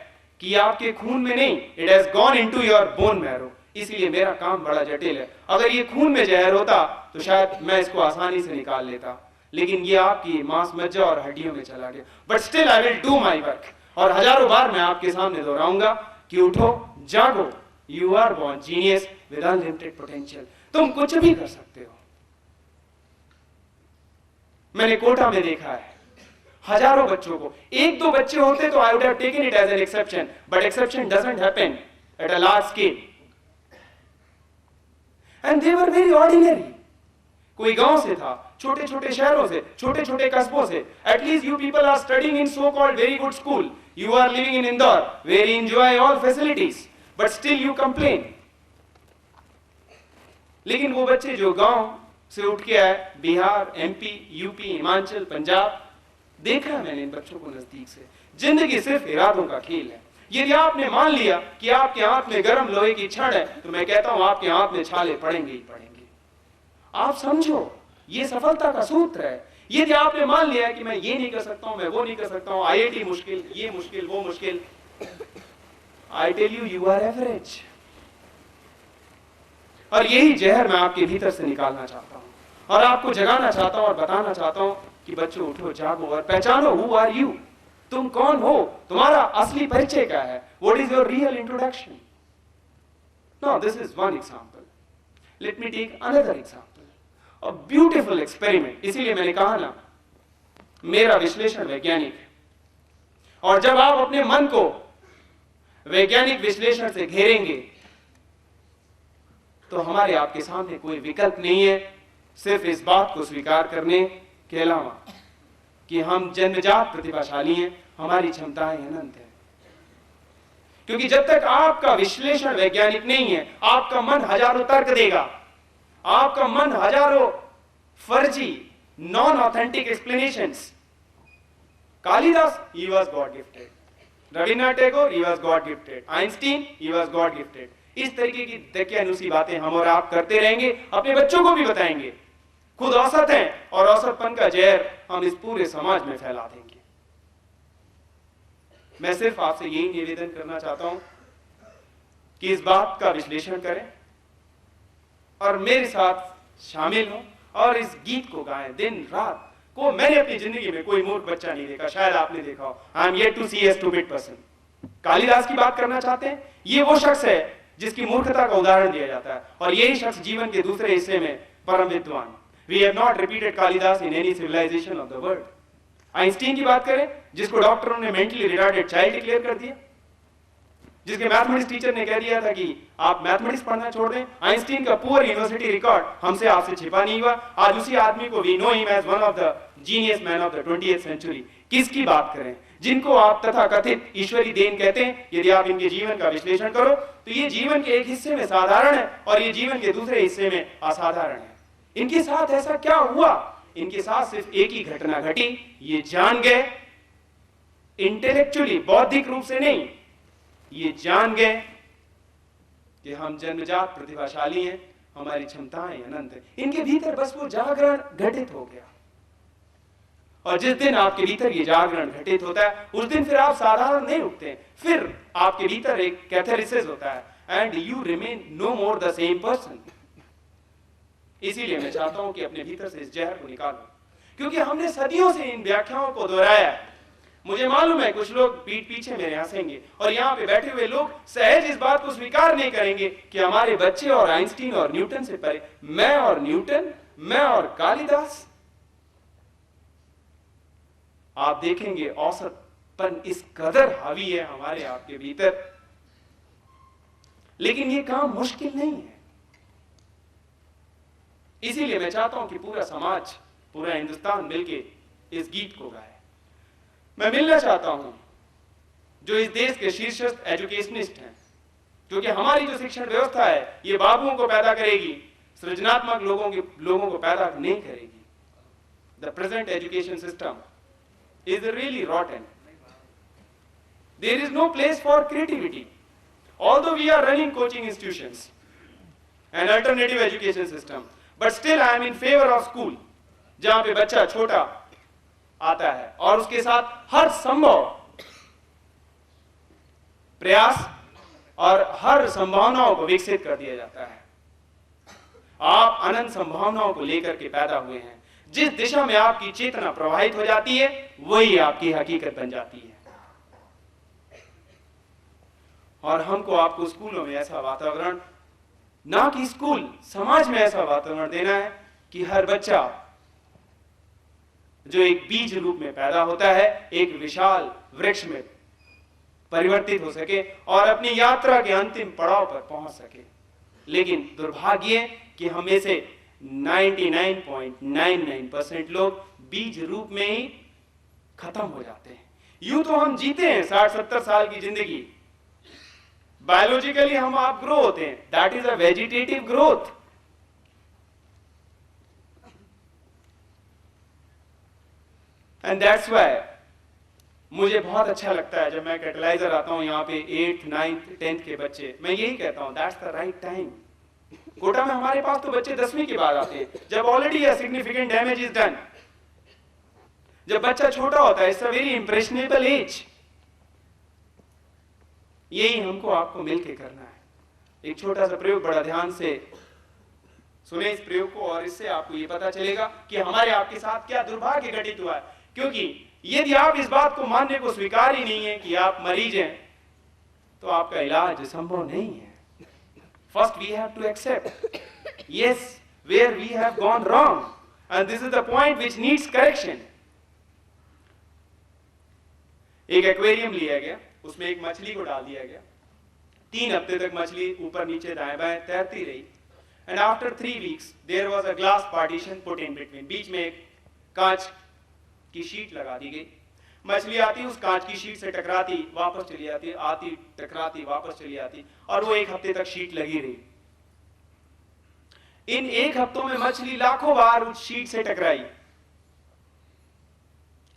कि आपके खून में नहीं, it has gone into your bone marrow। इसलिए मेरा काम बड़ा जटिल है। अगर ये खून में जहर होता तो शायद मैं इसको आसानी से निकाल लेता, लेकिन ये आपकी मांस मज्जा और हड्डियों में चला गया। But still I will do my work. और हजारों बार मैं आपके सामने दोहराऊंगा कि उठो, जागो, you are born genius with unlimited potential. तुम कुछ भी कर सकते हो। मैंने कोटा में देखा है हजारों बच्चों को, एक दो बच्चे होते तो I would have taken it as an exception, but exception doesn't happen at a large scale and they were very ordinary. कोई गांव से था, छोटे छोटे शहरों से, छोटे छोटे कस्बों से। At least you people are studying in so called very good school, you are living in Indore where you enjoy all facilities, but still you complain. लेकिन वो बच्चे जो गांव से उठ के आए, बिहार, एमपी, यूपी, हिमाचल, पंजाब, देखा मैंने इन बच्चों को नजदीक से। जिंदगी सिर्फ इरादों का खेल है। यदि आपने मान लिया कि आपके हाथ में गर्म लोहे की छड़ है, तो मैं कहता हूं आपके हाथ में छाले पड़ेंगे ही पड़ेंगे। आप समझो, ये सफलता का सूत्र है। यदि आपने मान लिया कि मैं ये नहीं कर सकता हूं, मैं वो नहीं कर सकता हूं, IIT मुश्किल, ये मुश्किल, वो मुश्किल, I tell you, you are average. और यही जहर मैं आपके भीतर से निकालना चाहता हूं और आपको जगाना चाहता हूं और बताना चाहता हूं कि बच्चों उठो, जागो और पहचानो हु आर यू। तुम कौन हो, तुम्हारा असली परिचय क्या है, what is your real introduction. Now this is one example, let me take another example, a beautiful experiment. इसीलिए मैंने कहा ना, मेरा विश्लेषण वैज्ञानिक है और जब आप अपने मन को वैज्ञानिक विश्लेषण से घेरेंगे तो हमारे आपके सामने कोई विकल्प नहीं है सिर्फ इस बात को स्वीकार करने के अलावा कि हम जन्मजात प्रतिभाशाली हैं, हमारी क्षमताएं अनंत हैं। क्योंकि जब तक आपका विश्लेषण वैज्ञानिक नहीं है, आपका मन हजारों तर्क देगा, आपका मन हजारों फर्जी non authentic explanations. Kalidas, he was God gifted. Rabindranath Tagore, he was God gifted. Einstein, he was God gifted. इस तरीके की दकियानुसी बातें हम और आप करते रहेंगे, अपने बच्चों को भी बताएंगे। खुद औसत हैं और औसतपन का जहर हम इस पूरे समाज में फैला देंगे। मैं सिर्फ आपसे यही निवेदन करना चाहता हूं कि इस बात का विश्लेषण करें और मेरे साथ शामिल हों और इस गीत को गाएं दिन रात। को मैंने अपनी जिंदगी में कोई मूर्ख बच्चा नहीं देखा, शायद आपने देखा हो। I am yet to see a stupid person. Kalidas की बात करना चाहते हैं, ये वो शख्स है जिसकी मूर्खता का उदाहरण दिया जाता है और यही शख्स जीवन के दूसरे हिस्से में परम विद्वान। We have not repeated Kalidas in any civilisation of the world. Einstein की बात करें, जिसको डॉक्टरों ने मेंटली रिटार्डेड चाइल्ड डिक्लेयर कर दिया, जिसके मैथमेटिक्स टीचर ने कह दिया था कि आप मैथमेटिक्स पढ़ना छोड़ दें। आइंस्टीन का पुअर यूनिवर्सिटी रिकॉर्ड हमसे आपसे छिपा नहीं हुआ। आज उसी आदमी को we know him as one of the genius man of the 20th century. किसकी बात करें? जिनको आप तथाकथित ईश्वरी देन कहते हैं। यदि आप इनके जीवन का विश्लेषण करो तो ये जीवन के एक हिस्से में साधारण है और ये जीवन के दूसरे हिस्से में असाधारण है। इनके साथ ऐसा क्या हुआ? इनके साथ सिर्फ एक ही घटना घटी, ये जान गए इंटेलेक्चुअली, बौद्धिक रूप से नहीं, ये जान गए कि हम जन्मजात प्रतिभाशाली हैं, हमारी क्षमताएं अनंत हैं। इनके भीतर बस वो जागरण घटित हो गया और जिस दिन आपके भीतर ये जागरण घटित होता है उस दिन फिर आप साधारण नहीं उठते हैं, फिर आपके भीतर एक कैथारिसिस होता है and you remain no more the same person. इसीलिए मैं चाहता हूं कि अपने भीतर से इस जहर को निकालो, क्योंकि हमने सदियों से इन व्याख्याओं को दोहराया है। मुझे मालूम है कुछ लोग पीठ पीछे मेरे हंसेंगे और यहाँ पे बैठे हुए लोग सहज इस बात को स्वीकार नहीं करेंगे कि हमारे बच्चे और आइंस्टीन और न्यूटन से परे, मैं और न्यूटन, मैं और कालिदास। आप देखेंगे औसतपन इस कदर हावी है हमारे आपके भीतर, लेकिन ये काम मुश्किल नहीं है। इसीलिए मैं चाहता हूं कि पूरा समाज, पूरा हिंदुस्तान मिलके इस गीत को गाए। मैं मिलना चाहता हूं जो इस देश के शीर्षस्थ एजुकेशनिस्ट हैं, क्योंकि हमारी जो शिक्षण व्यवस्था है ये बाबुओं को पैदा करेगी, सृजनात्मक लोगों को पैदा नहीं करेगी। The present education system is really rotten. There is no place for creativity. Although we are running coaching institutions and alternative education system, but still I am in favor of school, जहां पे बच्चा छोटा आता है और उसके साथ हर संभव प्रयास और हर संभावनाओं को विकसित कर दिया जाता है। आप अनंत संभावनाओं को लेकर के पैदा हुए हैं। जिस दिशा में आपकी चेतना प्रवाहित हो जाती है वही आपकी हकीकत बन जाती है। और हमको आपको स्कूलों में ऐसा वातावरण, ना कि स्कूल, समाज में ऐसा वातावरण देना है कि हर बच्चा जो एक बीज रूप में पैदा होता है एक विशाल वृक्ष में परिवर्तित हो सके और अपनी यात्रा के अंतिम पड़ाव पर पहुंच सके। लेकिन दुर्भाग्य कि हमें से 99.99% लोग बीज रूप में ही खत्म हो जाते हैं। यूं तो हम जीते हैं 60-70 साल की जिंदगी, बायोलॉजिकली हम आप ग्रो होते हैं, that is a vegetative growth. And that's why मुझे बहुत अच्छा लगता है जब मैं कैटलाइजर आता हूं यहाँ पे 8th, 9th, 10th के बच्चे, मैं यही कहता हूं that's the right time. Kota में हमारे पास तो बच्चे 10वीं के बाद आते हैं जब already a significant damage is done. जब बच्चा छोटा होता है, it's a very impressionable age. यही हमको आपको मिलके करना है। एक छोटा सा प्रयोग, बड़ा ध्यान से सुने इस प्रयोग को और इससे आपको ये पता चलेगा कि हमारे आपके साथ क्या दुर्भाग्य घटित हुआ है। क्योंकि यदि आप इस बात को मानने को स्वीकार ही नहीं है कि आप मरीज हैं तो आपका इलाज संभव नहीं है। First we have to accept, yes, where we have gone wrong, and this is the point which needs correction. एक एक्वेरियम लिया गया, उसमें एक मछली को डाल दिया गया। 3 हफ्ते तक मछली ऊपर नीचे दाएं बाएं तैरती रही। And after 3 weeks there was a glass partition put in between, बीच में एक कांच की शीट लगा दी गई। मछली आती, उस कांच की शीट से टकराती, वापस चली आती, आती टकराती, वापस चली आती, और वो 1 हफ्ते तक शीट लगी रही। इन 1 हफ्तों में मछली लाखों बार उस शीट से टकराई।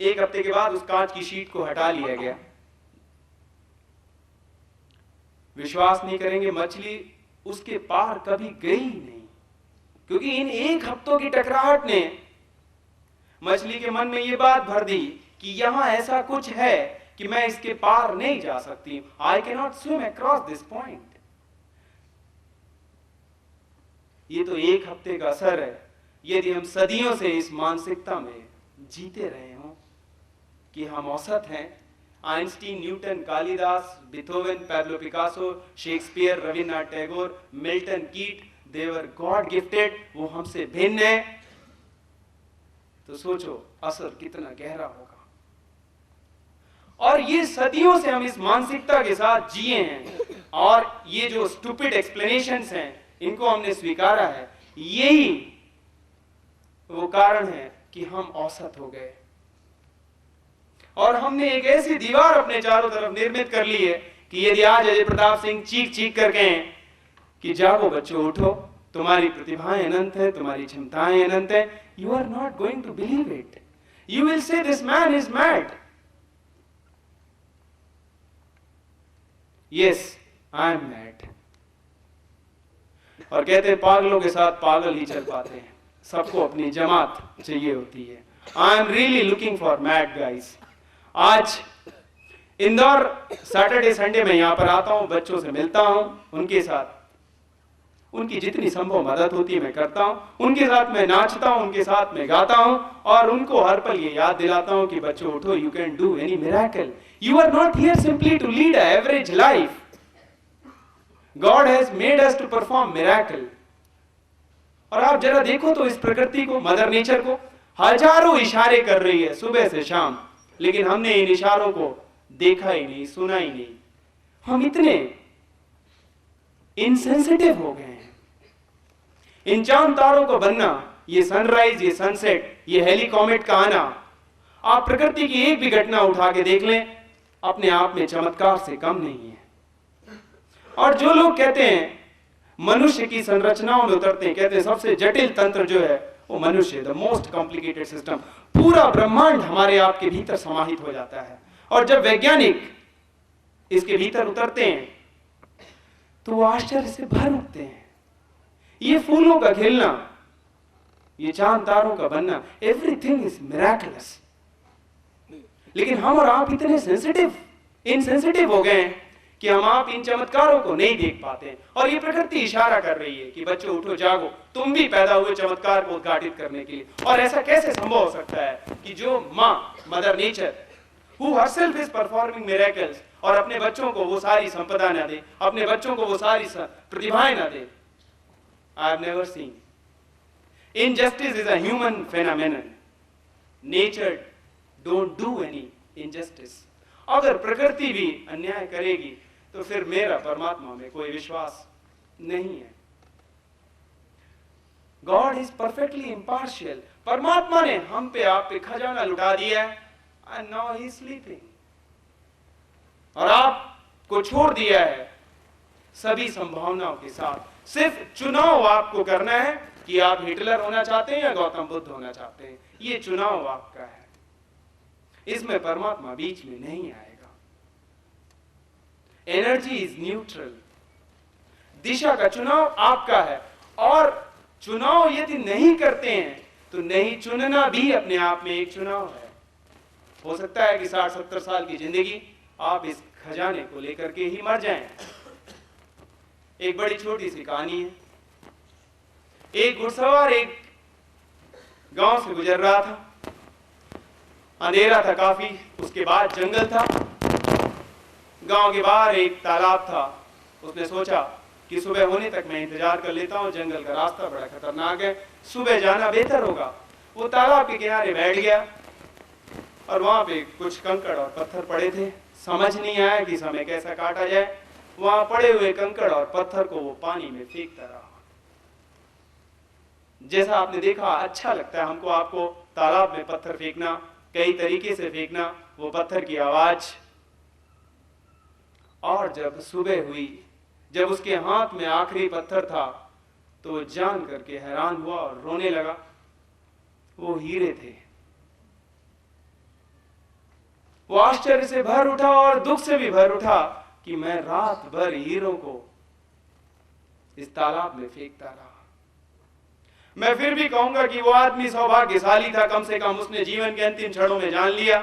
1 हफ्ते के बाद उस कांच की शीट को हटा लिया गया। विश्वास नहीं करेंगे, मछली उसके पार कभी गई नहीं, क्योंकि इन 1 हफ्तों की टकराहट ने मछली के मन में यह बात भर दी कि यहां ऐसा कुछ है कि मैं इसके पार नहीं जा सकती। I can not swim across this point. ये तो 1 हफ्ते का असर है। यदि हम सदियों से इस मानसिकता में जीते रहे हों कि हम औसत हैं, Einstein, Newton, Kalidas, बिथोवन, Pablo Picasso, Shakespeare, Rabindranath Tagore, Milton, कीट, दे वर गॉड गिफ्टेड, वो हमसे भिन्न है, तो सोचो असर कितना गहरा होगा। और ये सदियों से हम इस मानसिकता के साथ जिए हैं, और ये जो स्टूपिड एक्सप्लेनेशंस हैं इनको हमने स्वीकारा है। यही वो कारण है कि हम औसत हो गए, और हमने एक ऐसी दीवार अपने चारों तरफ निर्मित कर ली है कि यदि आज अजय प्रताप सिंह चीख चीख कर कहें कि जागो बच्चों, उठो, तुम्हारी प्रतिभाएं अनंत है, तुम्हारी क्षमताएं अनंत है, you are not going to believe it. You will say this man is mad. Yes, I am mad. और कहते हैं पागलों के साथ पागल ही चल पाते हैं, सबको अपनी जमात चाहिए होती है। I am really looking for mad guys. आज इंदौर सैटरडे संडे में यहां पर आता हूं, बच्चों से मिलता हूं, उनके साथ उनकी जितनी संभव मदद होती है मैं करता हूं, उनके साथ मैं नाचता हूं, उनके साथ मैं गाता हूं, और उनको हर पल ये याद दिलाता हूं कि बच्चों उठो, you can do any miracle, you are not here simply to lead a average life, God has made us to perform miracle. और आप जरा देखो तो इस प्रकृति को, मदर नेचर को, हजारों इशारे कर रही है सुबह से शाम, लेकिन हमने इन इशारों को देखा ही नहीं, सुना ही नहीं। हम इतने इनसेंसिटिव हो गए हैं। इन चांद तारों का बनना, ये सनराइज, ये सनसेट, ये हेलीकॉमेट का आना, आप प्रकृति की एक भी घटना उठा के देख लें, अपने आप में चमत्कार से कम नहीं है। और जो लोग कहते हैं मनुष्य की संरचनाओं में उतरते हैं, कहते हैं सबसे जटिल तंत्र जो है वो मनुष्य, द मोस्ट कॉम्प्लिकेटेड सिस्टम, पूरा ब्रह्मांड हमारे आपके भीतर समाहित हो जाता है। और जब वैज्ञानिक इसके भीतर उतरते हैं तो वो आश्चर्य से भर उठते हैं। ये फूलों का खिलना, ये चांद तारों का बनना, एवरीथिंग इज मिरेकलस। लेकिन हम और आप इतने इनसेंसिटिव हो गए हैं कि हम आप इन चमत्कारों को नहीं देख पाते। और ये प्रकृति इशारा कर रही है कि बच्चों उठो, जागो, तुम भी पैदा हुए चमत्कार को उद्घाटित करने के लिए। और ऐसा कैसे संभव हो सकता है कि जो माँ, mother nature, who herself is performing miracles, और अपने बच्चों को वो सारी संपदा ना दे, अपने बच्चों को वो सारी प्रतिभाएं ना दे। I have never seen. Injustice is a human phenomenon. Nature don't do any injustice. अगर प्रकृति भी अन्याय करेगी तो फिर मेरा परमात्मा में कोई विश्वास नहीं है। God is perfectly impartial. परमात्मा ने हम पे, आप पे खजाना लुटा दिया है, and now he is sleeping. और आपको छोड़ दिया है सभी संभावनाओं के साथ। सिर्फ चुनाव आपको करना है कि आप हिटलर होना चाहते हैं या गौतम बुद्ध होना चाहते हैं। ये चुनाव आपका है, इसमें परमात्मा बीच में नहीं आएगा। एनर्जी इज न्यूट्रल, दिशा का चुनाव आपका है। और चुनाव यदि नहीं करते हैं तो नहीं चुनना भी अपने आप में एक चुनाव है। हो सकता है कि 60-70 साल की जिंदगी आप इस खजाने को लेकर के ही मर जाएं। एक बड़ी छोटी सी कहानी है। एक घुड़सवार एक गांव से गुजर रहा था, अंधेरा था काफी, उसके बाद जंगल था, गांव के बाहर एक तालाब था। उसने सोचा कि सुबह होने तक मैं इंतजार कर लेता हूं, जंगल का रास्ता बड़ा खतरनाक है, सुबह जाना बेहतर होगा। वो तालाब के किनारे बैठ गया और वहां पे कुछ कंकड़ और पत्थर पड़े थे। समझ नहीं आया कि समय कैसा काटा जाए। वहां पड़े हुए कंकड़ और पत्थर को वो पानी में फेंकता रहा। जैसा आपने देखा, अच्छा लगता है हमको आपको तालाब में पत्थर फेंकना, कई तरीके से फेंकना, वो पत्थर की आवाज। और जब सुबह हुई, जब उसके हाथ में आखिरी पत्थर था, तो वो जान करके हैरान हुआ और रोने लगा। वो हीरे थे। वो आश्चर्य से भर उठा और दुख से भी भर उठा कि मैं रात भर हीरों को इस तालाब में फेंकता रहा। मैं फिर भी कहूंगा कि वो आदमी सौभाग्यशाली था। कम से कम उसने जीवन के अंतिम क्षणों में जान लिया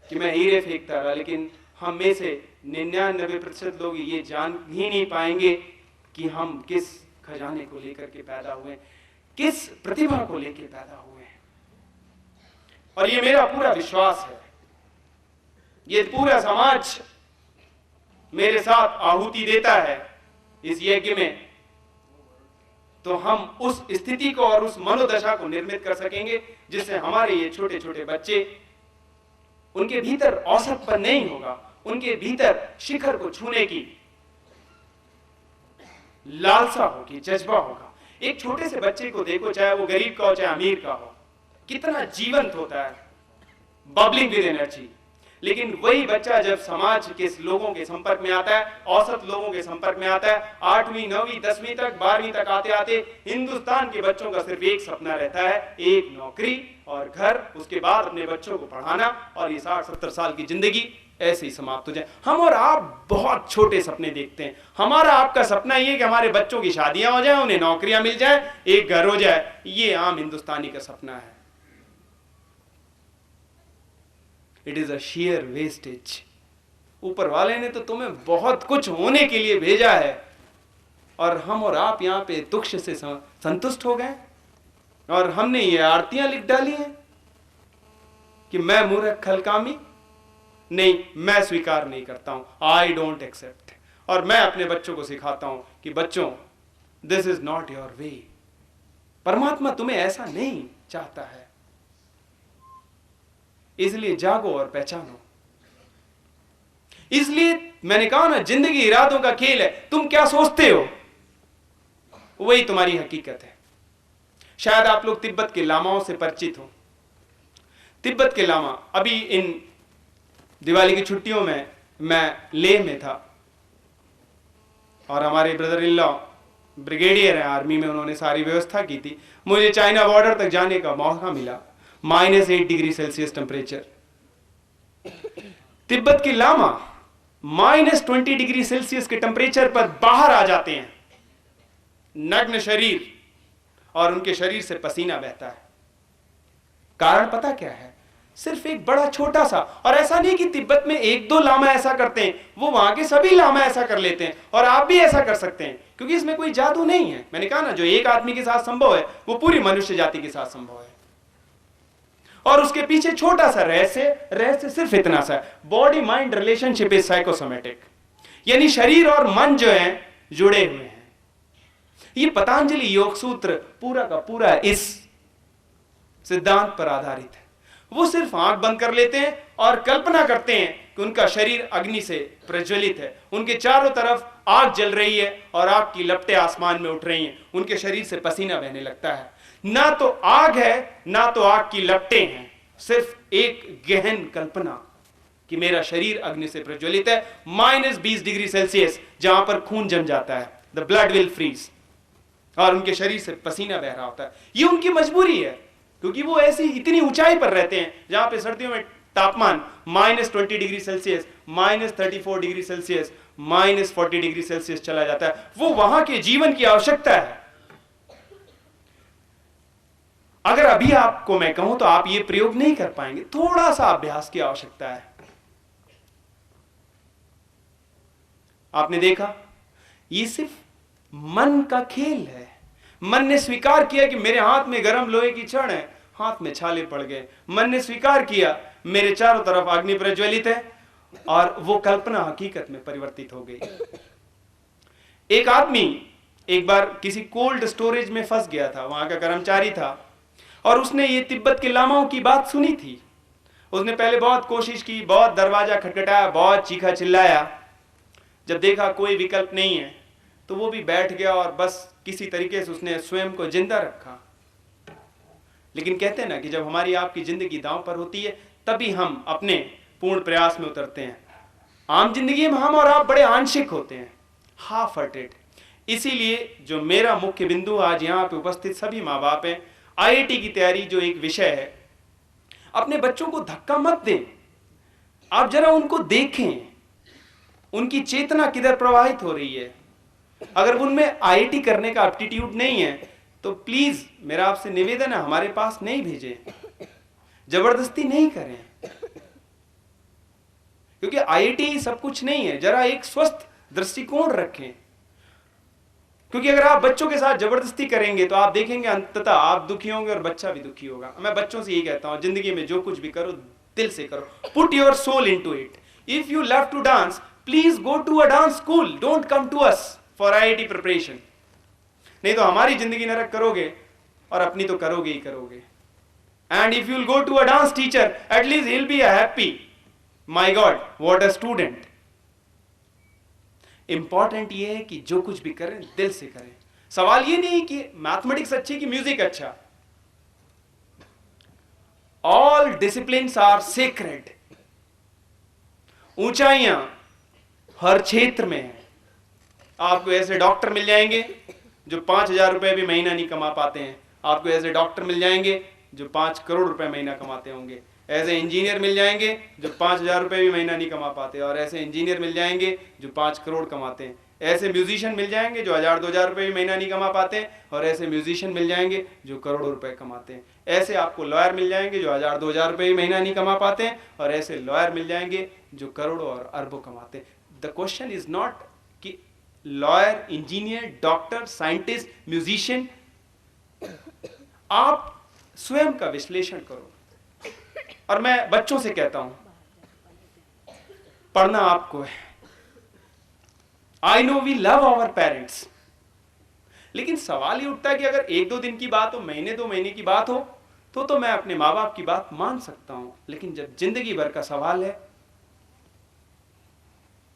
कि मैं हीरे फेंकता रहा। लेकिन हम में से 99% लोग ये जान ही नहीं पाएंगे कि हम किस खजाने को लेकर के पैदा हुए, किस प्रतिभा को लेकर पैदा हुए। और ये मेरा पूरा विश्वास है, ये पूरा समाज मेरे साथ आहुति देता है इस यज्ञ में, तो हम उस स्थिति को और उस मनोदशा को निर्मित कर सकेंगे जिससे हमारे ये छोटे छोटे बच्चे, उनके भीतर औसतपन नहीं होगा, उनके भीतर शिखर को छूने की लालसा होगी, जज्बा होगा। एक छोटे से बच्चे को देखो, चाहे वो गरीब का हो चाहे अमीर का हो, कितना जीवंत होता है, बबलिंग विद एनर्जी। लेकिन वही बच्चा जब समाज के लोगों के संपर्क में आता है, औसत लोगों के संपर्क में आता है, 8वीं 9वीं 10वीं तक 12वीं तक आते आते हिंदुस्तान के बच्चों का सिर्फ एक सपना रहता है, एक नौकरी और घर, उसके बाद अपने बच्चों को पढ़ाना, और ये 60-70 साल की जिंदगी ऐसे ही समाप्त हो जाए। हम और आप बहुत छोटे सपने देखते हैं। हमारा आपका सपना ये कि हमारे बच्चों की शादियां हो जाए, उन्हें नौकरियां मिल जाए, एक घर हो जाए। ये आम हिंदुस्तानी का सपना है। It is a sheer wastage. ऊपर वाले ने तो तुम्हें बहुत कुछ होने के लिए भेजा है, और हम और आप यहां पे तुक्ष से संतुष्ट हो गए, और हमने ये आरतियां लिख डाली हैं कि मैं मूर्ख खलकामी, नहीं, मैं स्वीकार नहीं करता हूं, आई डोंट एक्सेप्ट। और मैं अपने बच्चों को सिखाता हूं कि बच्चों, this is not your way. परमात्मा तुम्हें ऐसा नहीं चाहता है, इसलिए जागो और पहचानो। इसलिए मैंने कहा ना, जिंदगी इरादों का खेल है। तुम क्या सोचते हो वही तुम्हारी हकीकत है। शायद आप लोग तिब्बत के लामाओं से परिचित हो। तिब्बत के लामा, अभी इन दिवाली की छुट्टियों में मैं लेह में था, और हमारे ब्रदर इन लॉ ब्रिगेडियर हैं आर्मी में, उन्होंने सारी व्यवस्था की थी। मुझे चाइना बॉर्डर तक जाने का मौका मिला। -8 डिग्री सेल्सियस टेम्परेचर। तिब्बत के लामा -20 डिग्री सेल्सियस के टेम्परेचर पर बाहर आ जाते हैं, नग्न शरीर, और उनके शरीर से पसीना बहता है। कारण पता क्या है? सिर्फ एक बड़ा छोटा सा, और ऐसा नहीं कि तिब्बत में 1-2 लामा ऐसा करते हैं, वो वहां के सभी लामा ऐसा कर लेते हैं, और आप भी ऐसा कर सकते हैं, क्योंकि इसमें कोई जादू नहीं है। मैंने कहा ना, जो एक आदमी के साथ संभव है वो पूरी मनुष्य जाति के साथ संभव है। और उसके पीछे छोटा सा रहस्य सिर्फ इतना सा, body mind relationship is psychosomatic, यानी शरीर और मन जो है जुड़े हुए हैं। ये पतंजलि योग सूत्र पूरा का पूरा इस सिद्धांत पर आधारित है। वो सिर्फ आंख बंद कर लेते हैं और कल्पना करते हैं कि उनका शरीर अग्नि से प्रज्वलित है, उनके चारों तरफ आग जल रही है और आग की लपटें आसमान में उठ रही हैं, उनके शरीर से पसीना बहने लगता है। ना तो आग है ना तो आग की लपटें हैं, सिर्फ एक गहन कल्पना कि मेरा शरीर अग्नि से प्रज्वलित है। -20 डिग्री सेल्सियस, जहां पर खून जम जाता है, द ब्लड विल फ्रीज, और उनके शरीर से पसीना बह रहा होता है। ये उनकी मजबूरी है, क्योंकि वो ऐसी इतनी ऊंचाई पर रहते हैं जहां पे सर्दियों में तापमान -20 degree Celsius, -34 degree Celsius, -40 degree Celsius चला जाता है। वो वहां के जीवन की आवश्यकता है। अगर अभी आपको मैं कहूं तो आप ये प्रयोग नहीं कर पाएंगे, थोड़ा सा अभ्यास की आवश्यकता है। आपने देखा, ये सिर्फ मन का खेल है। मन ने स्वीकार किया कि मेरे हाथ में गर्म लोहे की छड़ है, हाथ में छाले पड़ गए। मन ने स्वीकार किया मेरे चारों तरफ अग्नि प्रज्वलित है, और वो कल्पना हकीकत में परिवर्तित हो गई। एक आदमी एक बार किसी कोल्ड स्टोरेज में फंस गया था, वहां का कर्मचारी था, और उसने ये तिब्बत के लामाओं की बात सुनी थी। उसने पहले बहुत कोशिश की, बहुत दरवाजा खटखटाया, बहुत चीखा चिल्लाया। जब देखा कोई विकल्प नहीं है तो वो भी बैठ गया और बस किसी तरीके से उसने स्वयं को जिंदा रखा। लेकिन कहते हैं ना कि जब हमारी आपकी जिंदगी दांव पर होती है तभी हम अपने पूर्ण प्रयास में उतरते हैं। आम जिंदगी में हम और आप बड़े आंशिक होते हैं, हाफ हार्टेड। इसीलिए जो मेरा मुख्य बिंदु आज यहाँ पे उपस्थित सभी माँ बाप हैं, आईआईटी की तैयारी जो एक विषय है, अपने बच्चों को धक्का मत दें। आप जरा उनको देखें, उनकी चेतना किधर प्रवाहित हो रही है। अगर उनमें आईआईटी करने का एप्टीट्यूड नहीं है तो प्लीज मेरा आपसे निवेदन है, हमारे पास नहीं भेजें, जबरदस्ती नहीं करें, क्योंकि आईआईटी सब कुछ नहीं है। जरा एक स्वस्थ दृष्टिकोण रखें, क्योंकि अगर आप बच्चों के साथ जबरदस्ती करेंगे तो आप देखेंगे अंततः आप दुखी होंगे और बच्चा भी दुखी होगा। मैं बच्चों से यही कहता हूं, जिंदगी में जो कुछ भी करो दिल से करो, put your soul into it. If you love to dance, please go to a dance school, don't come to us for IIT preparation. नहीं तो हमारी जिंदगी नरक करोगे और अपनी तो करोगे ही करोगे। And if you will go to a dance teacher, at least he will be happy, my God what a student. Important ये है कि जो कुछ भी करें दिल से करें। सवाल ये नहीं कि मैथमेटिक्स अच्छी कि म्यूजिक अच्छा, ऑल डिसिप्लिन्स आर सेक्रेड। ऊंचाइयां हर क्षेत्र में है। आपको ऐसे डॉक्टर मिल जाएंगे जो 5,000 रुपए भी महीना नहीं कमा पाते हैं, आपको ऐसे डॉक्टर मिल जाएंगे जो 5 करोड़ रुपए महीना कमाते होंगे, ऐसे इंजीनियर मिल जाएंगे जो 5,000 रुपए भी महीना नहीं कमा पाते, और ऐसे इंजीनियर मिल जाएंगे जो 5 करोड़ कमाते हैं। ऐसे म्यूजिशियन मिल जाएंगे जो 1,000-2,000 रुपए भी महीना नहीं कमा पाते हैं, और ऐसे म्यूजिशियन मिल जाएंगे जो करोड़ों रुपए कमाते हैं। ऐसे आपको लॉयर मिल जाएंगे जो 1,000-2,000 रुपए भी महीना नहीं कमा पाते हैं, और ऐसे लॉयर मिल जाएंगे जो करोड़ों और अरबों कमाते हैं। द क्वेश्चन इज नॉट कि lawyer, engineer, doctor, scientist, musician, आप स्वयं का विश्लेषण करो। और मैं बच्चों से कहता हूं, पढ़ना आपको है। I know we love our parents, लेकिन सवाल ये उठता है कि अगर 1-2 दिन की बात हो, महीने 2 महीने की बात हो तो मैं अपने माँ बाप की बात मान सकता हूं, लेकिन जब जिंदगी भर का सवाल है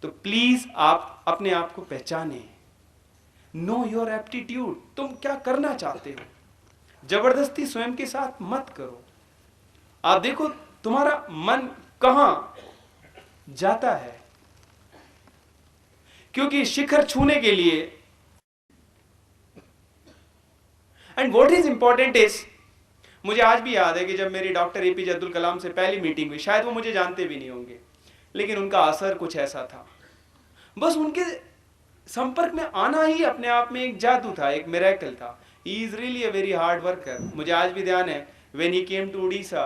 तो प्लीज आप अपने आप को पहचाने। नो योर एप्टीट्यूड, तुम क्या करना चाहते हो। जबरदस्ती स्वयं के साथ मत करो। आप देखो तुम्हारा मन कहां जाता है, क्योंकि शिखर छूने के लिए, and what is important is, मुझे आज भी याद है कि जब मेरी डॉक्टर एपीजे अब्दुल कलाम से पहली मीटिंग हुई, शायद वो मुझे जानते भी नहीं होंगे, लेकिन उनका असर कुछ ऐसा था, बस उनके संपर्क में आना ही अपने आप में एक जादू था, एक मिरेकल था। He is really a very hard worker. मुझे आज भी ध्यान है, when he came to Odisha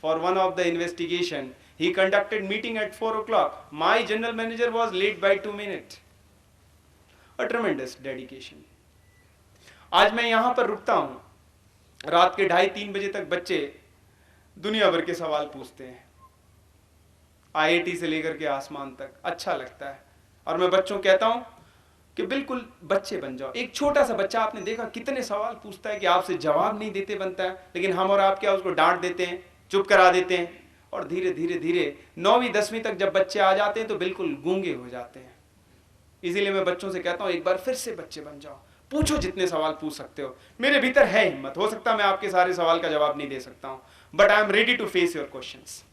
for one of the investigation, he conducted meeting at 4 o'clock. My general manager was late by 2 minutes. A tremendous dedication. आज मैं यहां पर रुकता हूं, रात के 2:30-3 बजे तक बच्चे दुनिया भर के सवाल पूछते हैं, आईआईटी से लेकर के आसमान तक। अच्छा लगता है, और मैं बच्चों कहता हूं कि बिल्कुल बच्चे बन जाओ। एक छोटा सा बच्चा आपने देखा कितने सवाल पूछता है कि आपसे जवाब नहीं देते बनता है, लेकिन हम और आप क्या उसको डांट देते हैं, चुप करा देते हैं, और धीरे धीरे धीरे 9वीं 10वीं तक जब बच्चे आ जाते हैं तो बिल्कुल गूंगे हो जाते हैं। इसीलिए मैं बच्चों से कहता हूं, एक बार फिर से बच्चे बन जाओ, पूछो जितने सवाल पूछ सकते हो। मेरे भीतर है हिम्मत, हो सकता है मैं आपके सारे सवाल का जवाब नहीं दे सकता हूं, but I am ready to face your questions.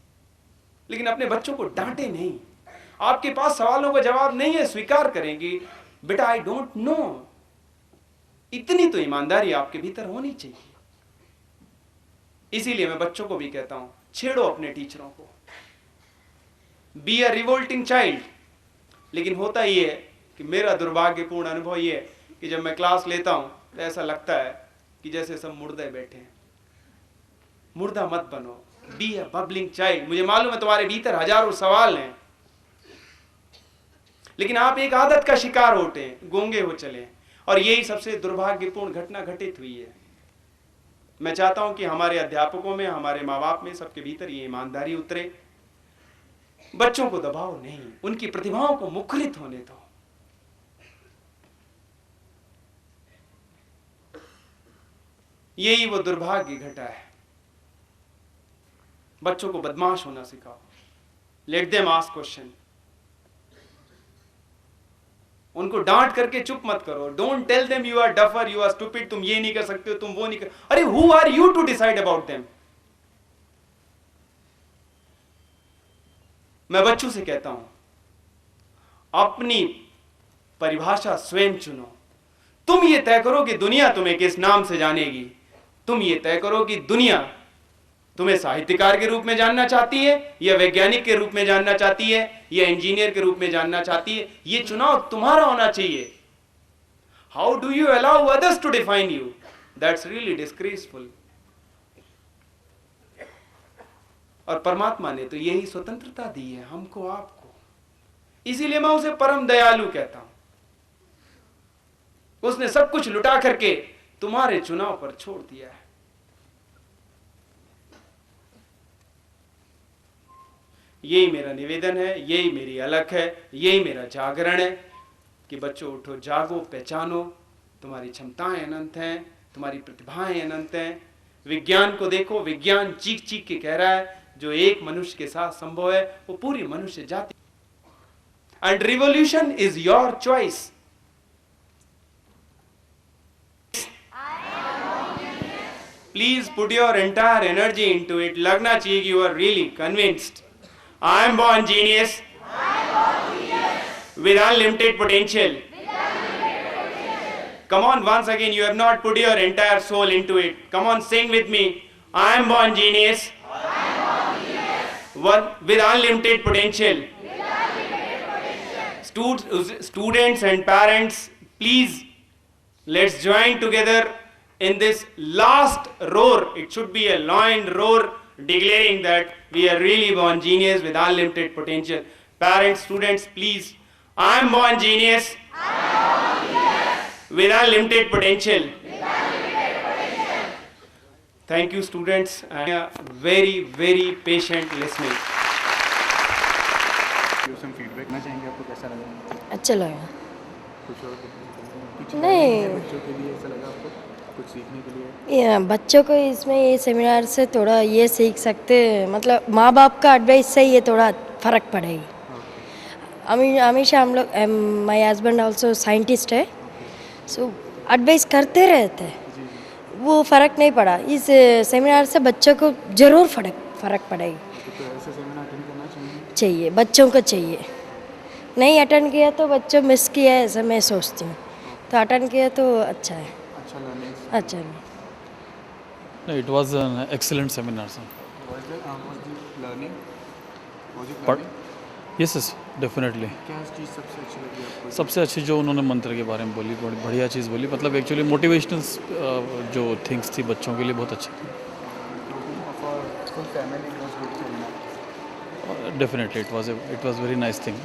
लेकिन अपने बच्चों को डांटे नहीं। आपके पास सवालों का जवाब नहीं है, स्वीकार करेंगे, बेटा आई डोंट नो। इतनी तो ईमानदारी आपके भीतर होनी चाहिए। इसीलिए मैं बच्चों को भी कहता हूं, छेड़ो अपने टीचरों को, बी अ रिवोल्टिंग चाइल्ड। लेकिन होता ये है कि मेरा दुर्भाग्यपूर्ण अनुभव ये है कि जब मैं क्लास लेता हूं तो ऐसा लगता है कि जैसे सब मुर्दे बैठे हैं। मुर्दा मत बनो, बी अ बबलिंग चाइल्ड। मुझे मालूम है तुम्हारे भीतर हजारों सवाल हैं, लेकिन आप एक आदत का शिकार होते हैं, गूंगे हो चले, और यही सबसे दुर्भाग्यपूर्ण घटना घटित हुई है। मैं चाहता हूं कि हमारे अध्यापकों में, हमारे माँ बाप में, सबके भीतर ये ईमानदारी उतरे। बच्चों को दबाओ नहीं, उनकी प्रतिभाओं को मुखरित होने दो। यही वो दुर्भाग्य घटा है। बच्चों को बदमाश होना सिखाओ, लेट देम आस्क क्वेश्चन, उनको डांट करके चुप मत करो। Don't tell them you are duffer, you are stupid, तुम ये नहीं कर सकते हो, तुम वो नहीं कर। अरे who are you to decide about them? मैं बच्चों से कहता हूं, अपनी परिभाषा स्वयं चुनो। तुम ये तय करो कि दुनिया तुम्हें किस नाम से जानेगी। तुम ये तय करो कि दुनिया तुम्हें साहित्यकार के रूप में जानना चाहती है, या वैज्ञानिक के रूप में जानना चाहती है, या इंजीनियर के रूप में जानना चाहती है। ये चुनाव तुम्हारा होना चाहिए। How do you allow others to define you? That's really disgraceful. और परमात्मा ने तो यही स्वतंत्रता दी है हमको, आपको। इसीलिए मैं उसे परम दयालु कहता हूं। उसने सब कुछ लुटा करके तुम्हारे चुनाव पर छोड़ दिया है। यही मेरा निवेदन है, यही मेरी अलख है, यही मेरा जागरण है कि बच्चों उठो, जागो, पहचानो, तुम्हारी क्षमताएं अनंत हैं, तुम्हारी प्रतिभाएं अनंत हैं। विज्ञान को देखो, विज्ञान चीख चीख के कह रहा है जो एक मनुष्य के साथ संभव है वो पूरी मनुष्य जाति। And revolution is your choice. Please put your entire energy into it. लगना चाहिए कि you are really convinced. I am born genius. With unlimited potential. Come on, once again, you have not put your entire soul into it. Come on, sing with me. I am born genius. With unlimited potential. Students and parents, please, let's join together in this last roar. It should be a lion roar declaring that we are really born genius with unlimited potential. Parents, students, please. I am born genius. With unlimited potential. Thank you, students, and very, very patient listening.
some feedback ना चाहेंगे, आपको कैसा लगा?
अच्छा लगा।
कुछ और कुछ
नहीं।
बच्चों के लिए ऐसा लगा आपको कुछ सीखने के लिए?
ये बच्चों को इसमें ये सेमिनार से थोड़ा ये सीख सकते, मतलब माँ बाप का एडवाइस से ये थोड़ा फ़र्क पड़ेगी। हमेशा हम लोग, माय हस्बैंड आल्सो साइंटिस्ट है, सो एडवाइस करते रहते हैं, वो फ़र्क नहीं पड़ा। इस सेमिनार से बच्चों को ज़रूर फ़र्क पड़ेगी।
तो ऐसे सेमिनार अटेंड करना
चाहिए, बच्चों को चाहिए। नहीं अटेंड किया तो बच्चों मिस किया है, ऐसा मैं सोचती हूँ, तो अटेंड किया तो अच्छा है।
अच्छा लर्निंग।
अच्छा।
No, it was an excellent seminar, sir.
was the learning?
But yes, yes, definitely.
क्या चीज़ सबसे अच्छी लगी आपको?
सबसे अच्छी जो उन्होंने मंत्र के बारे में बोली, बड़ी बढ़िया चीज़ बोली। मतलब एक्चुअली मोटिवेशनल जो थिंग्स थी बच्चों के लिए बहुत अच्छी थी।
Full family was good seminar.
Definitely, it was very nice thing.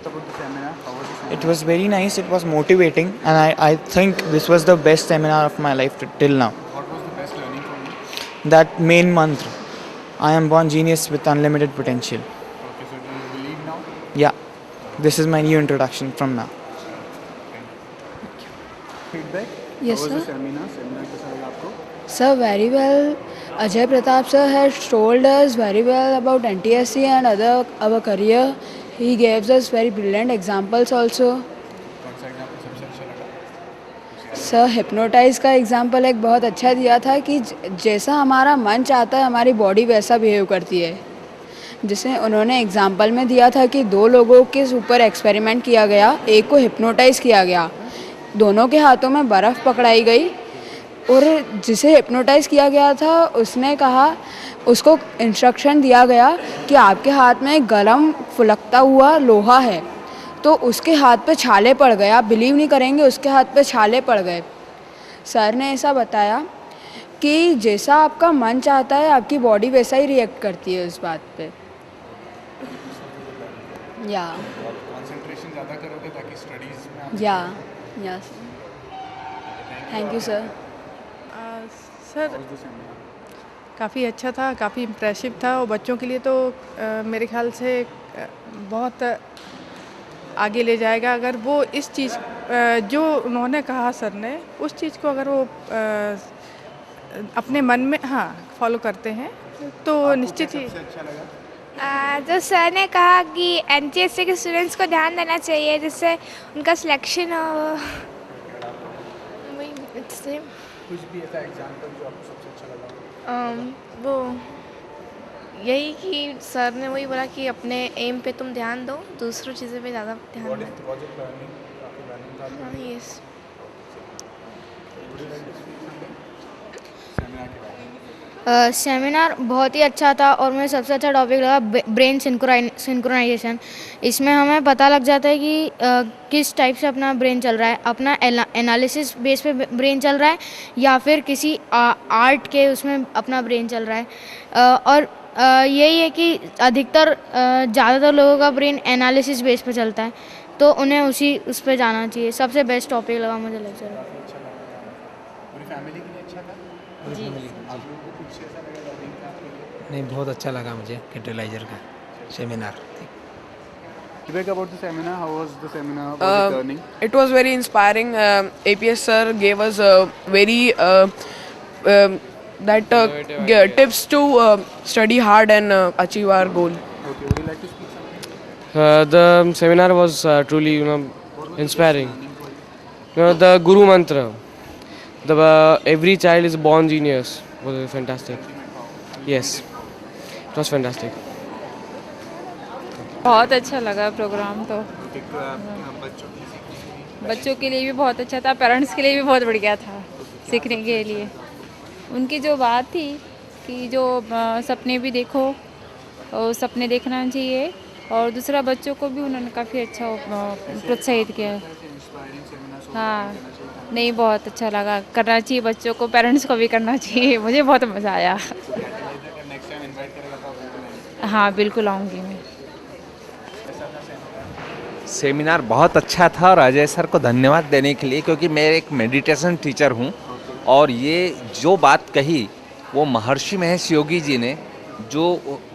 About the seminar, how was the seminar?
It was very nice, it was motivating, and I think this was the best seminar of my life till now.
What was the best learning for you?
That main mantra, I am born genius with unlimited potential.
Okay, so do you believe now?
Yeah, this is my new introduction from now.
Feedback?
Yes,
how was
sir.
the seminar? Seminar कैसा लगा आपको?
Sir, very well. Ajay Pratap sir has told us very well about NTSC and our career. He gave us very brilliant examples also.
कौन सा example सबसे अच्छा लगा?
Sir hypnotise का example एक बहुत अच्छा दिया था कि जैसा हमारा मन चाहता है हमारी बॉडी वैसा बिहेव करती है। जिसे उन्होंने एग्जाम्पल में दिया था कि 2 लोगों के ऊपर एक्सपेरिमेंट किया गया, एक को हिप्नोटाइज किया गया, दोनों के हाथों में बर्फ़ पकड़ाई गई और जिसे हिप्नोटाइज किया गया था उसने कहा, उसको इंस्ट्रक्शन दिया गया कि आपके हाथ में गरम फुलकता हुआ लोहा है, तो उसके हाथ पे छाले पड़ गए। आप बिलीव नहीं करेंगे, उसके हाथ पे छाले पड़ गए। सर ने ऐसा बताया कि जैसा आपका मन चाहता है आपकी बॉडी वैसा ही रिएक्ट करती है उस बात पे। या
कंसंट्रेशन ज़्यादा करोगे ताकि स्टडीज़ में आप
या thank you sir.
Sir
How was the seminar?
काफ़ी अच्छा था, काफ़ी इम्प्रेसिव था और बच्चों के लिए तो मेरे ख्याल से बहुत आगे ले जाएगा अगर वो इस चीज़ जो उन्होंने कहा सर ने उस चीज़ को अगर वो अपने मन में हाँ फॉलो करते हैं तो निश्चित ही
जो सर ने कहा कि एनटीएससी के स्टूडेंट्स को ध्यान देना चाहिए जिससे उनका सिलेक्शन हो वही इससे
कुछ भी ऐसा एग्जाम्पल जो आपको सबसे अच्छा लगा?
वो यही कि सर ने वही बोला कि अपने एम पे तुम ध्यान दो, दूसरों चीज़ों पे ज़्यादा ध्यान दो।
प्रोजेक्ट लर्निंग काफ़ी लर्निंग था।
हाँ यस।
सेमिनार के बारे में
सेमिनार बहुत ही अच्छा था और मुझे सबसे अच्छा टॉपिक लगा ब्रेन सिंक्रोनाइजेशन। इसमें हमें पता लग जाता है कि किस टाइप से अपना ब्रेन चल रहा है, अपना एनालिसिस बेस पे ब्रेन चल रहा है या फिर किसी आर्ट के उसमें अपना ब्रेन चल रहा है। और यही है कि अधिकतर ज़्यादातर लोगों का ब्रेन एनालिसिस बेस पे चलता है, तो उन्हें उस पर जाना चाहिए। सबसे बेस्ट टॉपिक लगा मुझे लेक्चर।
पूरी फैमिली के लिए अच्छा था?
जी
आप लोगों को कुछ ऐसा लगा लर्निंग का आपके लिए?
नहीं, बहुत अच्छा लगा मुझे कैटेलाइजर का seminar.
Feedback about the seminar. How was the seminar? Was it learning?
It was very inspiring. APS sir gave us very tips to study hard and achieve our goal.
Okay. Would you like to speak something?
The seminar was truly, inspiring. The Guru Mantra, every child is born genius, was fantastic. Yes, it was fantastic.
बहुत अच्छा लगा programme तो। बच्चों के लिए भी बहुत अच्छा था, पेरेंट्स के लिए भी बहुत बढ़िया था सीखने के लिए। उनकी जो बात थी कि जो सपने भी देखो और सपने देखना चाहिए, और दूसरा बच्चों को भी उन्होंने काफ़ी अच्छा प्रोत्साहित किया। हाँ नहीं, बहुत अच्छा लगा, करना चाहिए बच्चों को, पेरेंट्स को भी करना चाहिए। मुझे बहुत मज़ा आया। हाँ बिल्कुल आऊँगी मैं।
सेमिनार बहुत अच्छा था और अजय सर को धन्यवाद देने के लिए, क्योंकि मैं एक मेडिटेशन टीचर हूँ और ये जो बात कही वो महर्षि महेश योगी जी ने, जो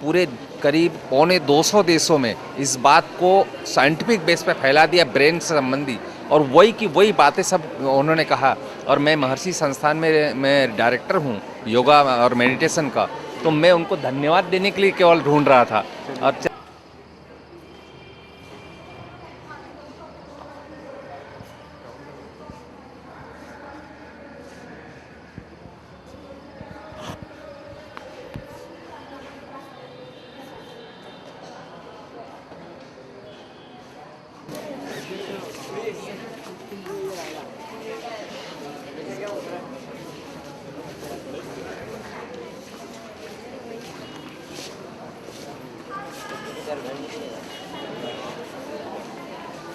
पूरे करीब 250 देशों में इस बात को साइंटिफिक बेस पे फैला दिया ब्रेन से संबंधी, और वही की वही बातें सब उन्होंने कहा। और मैं महर्षि संस्थान में मैं डायरेक्टर हूँ योगा और मेडिटेशन का, तो मैं उनको धन्यवाद देने के लिए केवल ढूंढ रहा था। और